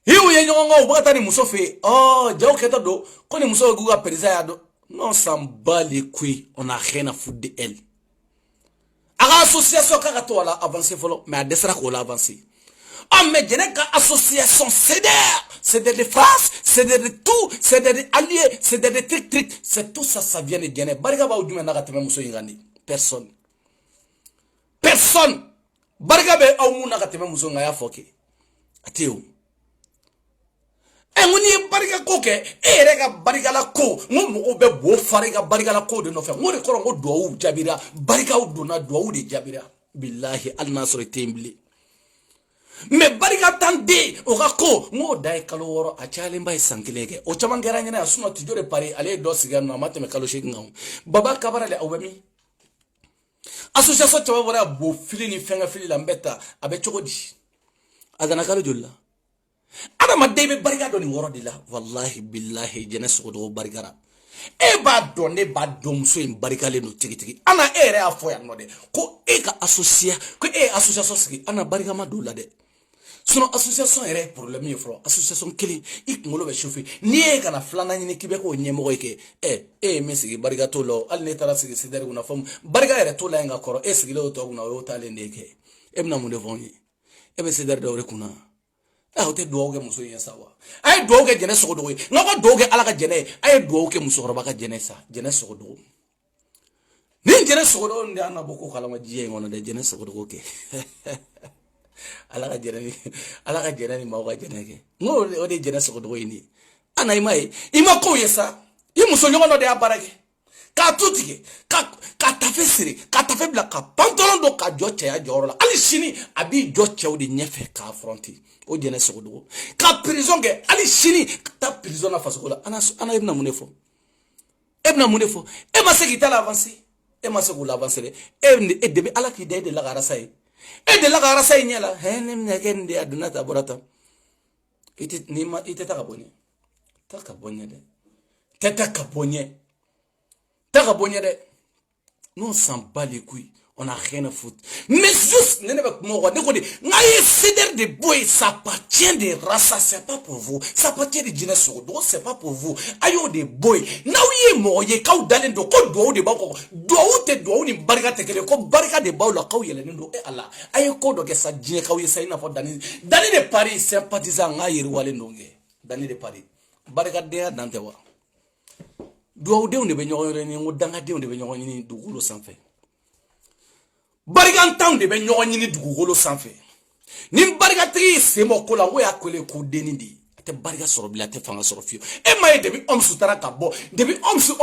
hiu ye nyonga ubata ni muso fe jaw keta do ko ni muso guga perisa ya do non sambali kui on a rien à foutre de elle aga association kaka to wala avancer folo mais adesra ko la avancer mais jene ka association c'est de France, c'est de tout, c'est de alliés, c'est de tric, c'est tout ça, ça vient de Guinée. Barika ba udume na kateme muso yingani. Personne. Barika be awu na kateme muso ngaya foke. Ateo. Ngoni barika koke, rega barika la ko, ngo be bo farika barika la ko de no fe. Ngori koro ngo do jabira, barika u do na do de jabira. Billahi al-nasr timbli. Me barika tande o gako mo dai kalo woro a chalimba isankileke o chamangera nyana asuna tijore pare ale do siga no mate me kalo shingam baba kabara le awemi association tawa wora bo fili ni fenga fili lambeta abe chokodi adana kalo jolla ada madebe barika do ni woro dila wallahi billahi jenes ko do barikara e ba donne ba dom so en barika le no tigi ana ere afo ya no de ko e ka association sigi ana barika ma do la de Son association est problème il faut association kili ikngolo be chauffer ni e kana flana ni kibe ko nyemo ke me sigi barika to lo al ne tara sigi sidere una fam barika ere to la nga koro sigi lo to una o tale ndeke mna mu devoni be sidere do rekuna o te do ge muso yen sawa ay do ge jene so do ngako do ge ala ka jene ay do ke muso roba ka jene so do ni jene so do ndana boko kala ma jiye ngona de jene so do ke ala ka jena ni ma ka jena ke ngo o de jena so do ini ana ima ko yesa i muso nyono de abarake ka tutike ka tafesiri ka tafebla ka pantalon do ka joche ya jorola ali shini abi joche o de nyefe ka affronter o jena so do ka prison ge ali shini ta prison na fasokola ana ibna munefo e ma se ki tala avancer e ma se ko l'avancer e de ala ki de la garasai e de la garasa inyela henem nekende aduna taborata ite takabonye de takabonye de non s'en bat les couilles on a rien à foutre mais juste ne pas mo ko de ngaye ceder de boy ça appartient de race c'est pas pour vous ça appartient de jeunesse donc c'est pas pour vous ayo de boy na wiye mo ye kaw dalen do ko do de ba ko do ni barika te kele ko barika de ba la kaw yele ndo ala ayo ko do ke sa jine kaw ye sai na fo dani de Paris sympathisant ngaye wale ndonge dani de Paris barika de dante wa do de on be nyoyo ni ngudanga de on be nyoyo ni dugulo sanfé barika ntang de be nyogo nyini dugugolo sanfé ni barika tri semo kola we akole ko denindi ate barika soro bila te fanga soro fio e may debi omsu tara kabo debi omsu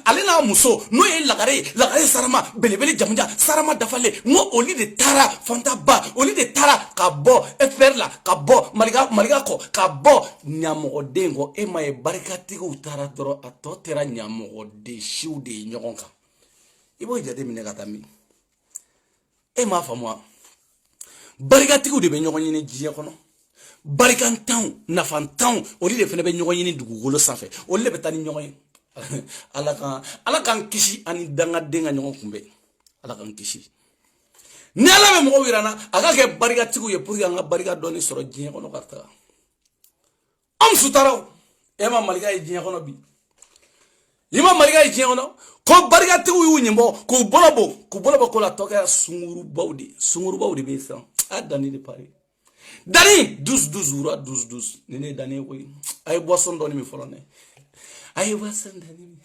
alena muso no e lagare sarama belebele jamja sarama dafale ngo oli de tara fanta ba oli de tara kabo e ferla kabo maliga ko kabo nyamo dengo e may barika tigo utara doro ato tera nyamo de shiu de nyogonka ibo jade minega tami e ma famwa barikatigiw de bɛ ɲɔgɔn ɲini diɲɛ kɔnɔ barikantanw nafantanw olu de fana bɛ ɲɔgɔn ɲini dugukolo sanfɛ olu de bɛ taa ni ɲɔgɔn ye ala kan kisi ani dangaden ka ɲɔgɔn kunbɛn ala kan kisi ni ala bɛ mɔgɔw yira na a ka kɛ barikatigiw ye pour que an ka barika dɔɔni sɔrɔ diɲɛ kɔnɔ ka taga am sutaraw e ma malika ye diɲɛ kɔnɔ bi i ma malika ye diɲɛ kɔnɔ ko barikatigiw y'u ɲinbɔ k'u bɔlɔbɔ ko la tɔ kɛra sungurubaw de bɛ san a danni de pari dani 12 wura 12 ni ne dani ye koyi a ye boisson dɔɔni min fɔlɔ ne a ye boisson dɔɔni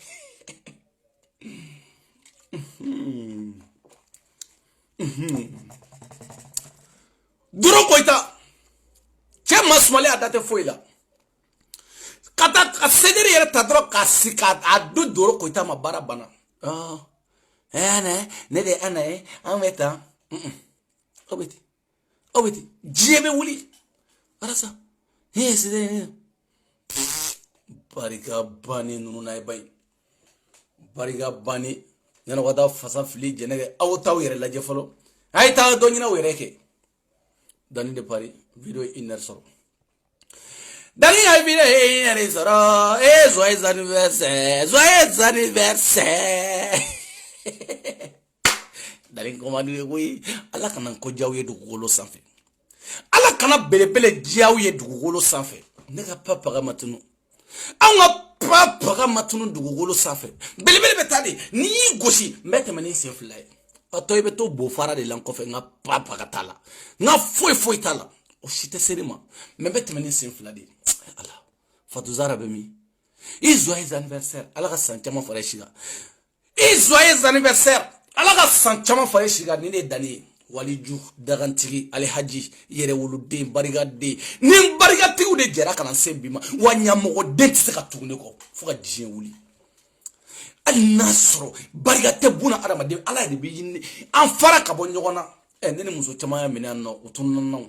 Doro Koita cɛ ma sumalen a da tɛ foyi la ka taa ka sederi yɛrɛ ta dɔrɔn ka si ka a do Doro Koita ma baara banna ne de ana ye an bɛ taa o bɛ ten diɲɛ bɛ wuli arasa he sederi barika bani ninnu na ye bayi barika bani yana ka taa fasa fili jɛnɛgɛ aw t'aw yɛrɛ lajɛ fɔlɔ a ye taa dɔ ɲini aw yɛrɛ kɛ Dani de Paris video 1 heure sɔrɔ Dani a video 1 heure sɔrɔ joyeux anniversaire Dani commande ye koyi ala kana ko jaw ye dugukolo sanfɛ ala kana belebele jaw ye dugukolo sanfɛ ne ka papa matunu an ka papa matunu dugukolo sanfɛ belebele bɛ taa de ni y'i gosi n bɛ tɛmɛ ni sen fila ye a tɔ i bɛ to bo fara de la n kɔfɛ n ka papa ka t'a la n ka foyi t'a la o si tɛ se ne ma mɛ n bɛ tɛmɛ ni sen fila de ye ala Fatou Zara bɛ min i joyeux anniversaire ala ka san caman fara i si kan i joyeux anniversaire ala ka san caman fara i si kan ni ne Dani ye waliju dagantigi alihaji yɛrɛ woloden barikaden ni barikatigiw de jɛra ka na se bi ma wa ɲamɔgɔden tɛ se ka tugu ne kɔ fo ka diɲɛ wuli hali n'a sɔrɔ barika tɛ buna adamaden ala de bɛ ɲini an fara ka bɔ ɲɔgɔn na ne ni muso caman y'a minɛ yan nɔ u tununna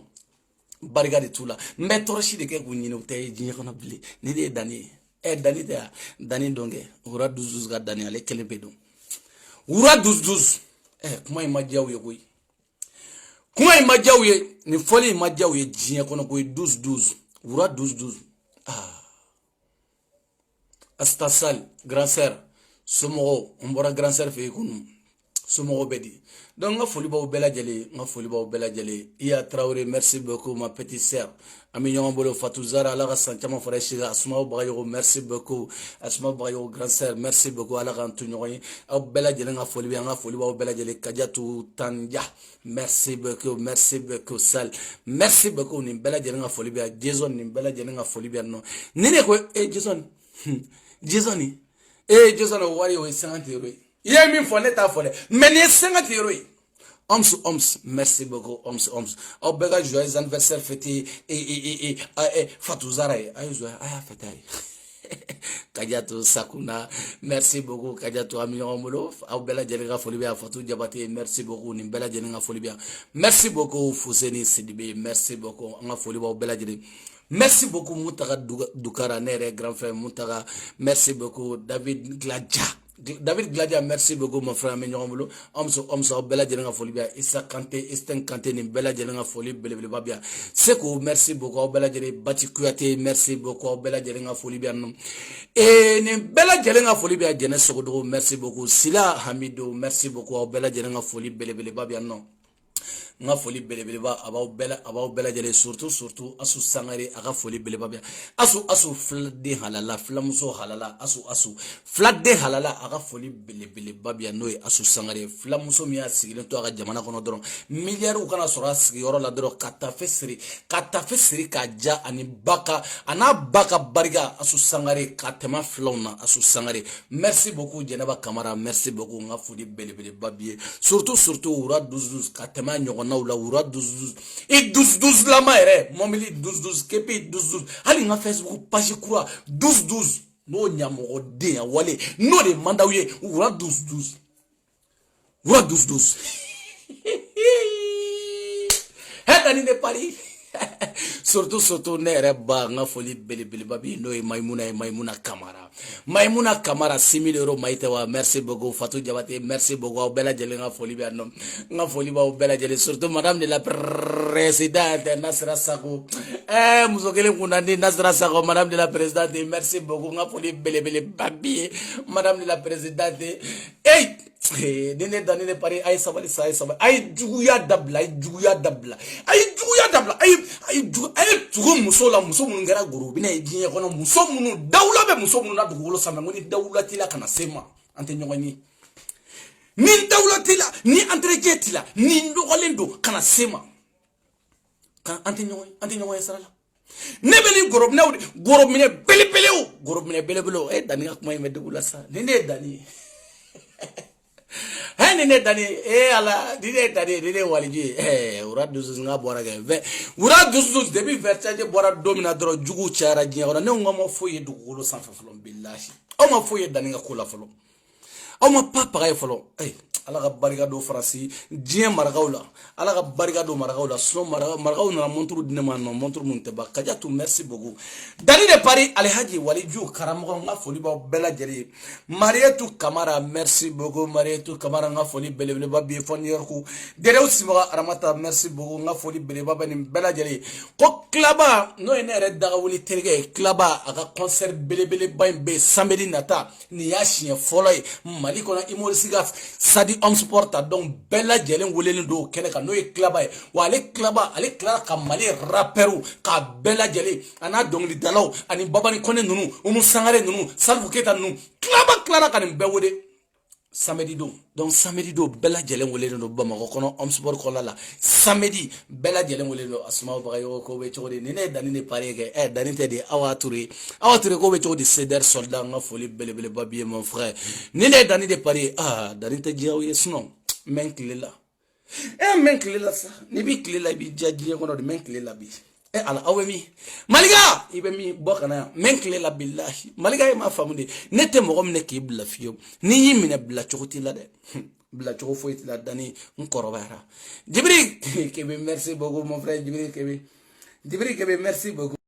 barika de t'u la n bɛ tɔɔrɔsi de kɛ k'u ɲini u tɛ diɲɛ kɔnɔ bilen ni de ye Dani ye Dani tɛ yan Dani dɔn kɛ wura 12 ka Dani ale kelen bɛ dɔn wura 12 kuma in ma diya u ye koyi kuma in ma diya u ye nin fɔli in ma diya u ye diɲɛ kɔnɔ koyi 12 wura 12 Astasal grand sœur somɔgɔw n bɔra grand sœur fɛ yen kunu somɔgɔw bɛ di donc n ka foli b'aw bɛɛ lajɛlen Iya Traoré merci beaucoup ma petite sœur an bɛ ɲɔgɔn bolo Fatou Zara ala ka san caman fara i si kan Asuma Bagayogo merci beaucoup Asuma Bagayogo grand sœur merci beaucoup ala k'an to ɲɔgɔn ye aw bɛɛ lajɛlen ka foli bɛ an ka foli b'aw bɛɛ lajɛlen Kadiatou Tanja merci beaucoup Sal merci beaucoup nin bɛɛ lajɛlen ka foli bɛ yan Jason nin bɛɛ lajɛlen ka foli bɛ yan nɔ ni ne ko Jason Jason wari o ye 50 euros il y a min fɔ ne t'a fɔ dɛ mais ni 50 euros ye Oms merci beaucoup Oms aw bɛɛ ka joyeux anniversaire fêté Fatou Zara ye a y'a fêté a ye Kadiatou Sakuna merci beaucoup Kadiatou ami ɲɔgɔn bolo aw bɛɛ lajɛlen ka foli bɛ yan Fatou Jabate merci beaucoup nin bɛɛ lajɛlen ka foli bɛ yan merci beaucoup Fuseni Sidibe merci beaucoup an ka foli b'aw bɛɛ lajɛlen merci beaucoup Moutaga Dukara ne yɛrɛ grand frère Moutaga merci beaucoup David Gladja merci beaucoup mon frère ɲɔgɔn bolo Omso aw bɛɛ lajɛlen ka foli bɛ yan Issa Kanté Esten Kanté nin bɛɛ lajɛlen ka foli belebeleba bɛ yan Seko merci beaucoup aw bɛɛ lajɛlen Bati Kuyate merci beaucoup aw bɛɛ lajɛlen ka foli bɛ yan nɔ nin bɛɛ lajɛlen ka foli bɛ yan Jɛnɛ Sogodogo merci beaucoup Sila Hamidou merci beaucoup aw bɛɛ lajɛlen ka foli belebeleba bɛ yan nɔ n ka foli belebeleba a b'aw bɛɛ lajɛlen surtout Asu Sangare a ka foli belebeleba bɛ yan Asu filaden halala filamuso halala Asu filaden halala a ka foli belebeleba bɛ yan n'o ye Asu Sangare filamuso min y'a sigilen to a ka jamana kɔnɔ dɔrɔn miliyariw kana sɔrɔ a sigiyɔrɔ la dɔrɔn ka tafe siri k'a ja a n'a ba ka barika Asu Sangare ka tɛmɛ filaw na Asu Sangare merci beaucoup Jɛnɛba Kamara merci beaucoup n ka foli belebeleba b'i ye surtout wura 12 ka tɛmɛ ɲɔgɔn naw la wura 12 i 12 lama yɛrɛ mɔbili 12 kepi 12 hali n ka Facebook page kura 12 n'o ɲamɔgɔden ya wale n'o de man d'aw ye wura 12 Dani de Paris surtout ne yɛrɛ ba n ka foli belebeleba bi n'o ye Maimouna Kamara 6 000 euros Maïté wa merci beaucoup Fatou Diabaté merci beaucoup aw bɛɛ lajɛlen ka foli bɛ yan nɔ n ka foli b'aw bɛɛ lajɛlen surtout madame de la présidente Nasra Sakho muso kelen kunnandi Nasra Sakho madame de la présidente merci beaucoup n ka foli belebeleba bi ye madame de la présidente ni ne dani ne pari ay sabali ay juguya dabla ay tugu muso mun kɛra goro bina ye diɲɛ kɔnɔ muso munnu dawula bɛ muso munnu na dugukolo sanfɛ ko ni dawula tila kana se ma an tɛ ɲɔgɔn ye ni dawula tila ni entretien tila ni nɔgɔlen don kana se ma an tɛ ɲɔgɔn ye sara la ne bɛ ni gorobinɛ belebelew dani ka kuma in bɛ dugu la sa ni ne ye dani ni ne dani ala ni ne waliji ura dusu nga bɔra kɛ ura dusu depuis vertige bɔra don min na dɔrɔn jugu cayara diɲɛ kɔnɔ ne ko ma foyi ye dugukolo sanfɛ fɔlɔ bilahi aw ma foyi ye dani ka ko la fɔlɔ aw ma paga ye fɔlɔ ala ka barika do farasi diɲɛ marakaw la ala ka barika do marakaw la sinon marakaw nana monturu di ne ma non monturu mun tɛ ban Kadiatou merci beaucoup dani de Paris Alhaji Waliju karamɔgɔ n ka foli b'aw bɛɛ lajɛlen ye Marietou Kamara merci beaucoup Marietou Kamara n ka foli belebeleba bi fɔ New York Derew Simaga Aramata merci beaucoup n ka foli belebeleba bɛ nin bɛɛ lajɛlen ye ko Klaba n'o ye ne yɛrɛ dagawuli terikɛ ye Klaba a ka concert belebeleba in bɛ samedi nata nin y'a siɲɛ fɔlɔ ye Mali kɔnɔ Imolisiga Sadi Homme Sport donc bɛɛ lajɛlen welelen don kɛnɛ kan n'o ye Klaba ye wa ale tilara ka Mali rappeur ka bɛɛ lajɛlen a n'a dɔnkilidalaw ani Babani Kone ninnu Umu Sangare ninnu Salifou Keita ninnu Klaba tilara ka nin bɛɛ wele samedi don bɛɛ lajɛlen welelen don Bamakɔ kɔnɔ Homme Sport kɔnɔna la samedi bɛɛ lajɛlen welelen don Asumaworo Bagayogo ko bɛ cogo di ni ne ye dani de pari kɛ dani tɛ de Awa Touré ko bɛ cogo di Cédar Soldat n ka foli belebeleba bi ye mon frère ni ne ye dani de pari dani tɛ diɲɛ o ye sinon mɛn tile la mɛn tile la sa ni b'i tile la i b'i diya diɲɛ kɔnɔ de mɛn tile la bi ala aw bɛ min Malika i bɛ min bɔ kana yan mɛn tile la bilahi Malika ye ma faamu de ne tɛ mɔgɔ minɛ k'i bila fiyewu n'i y'i minɛ bila cogo t'i la dɛ bila cogo foyi t'i la dani n kɔrɔbayara Djibiri Kebe merci beaucoup mon frère Djibiri Kebe merci beaucoup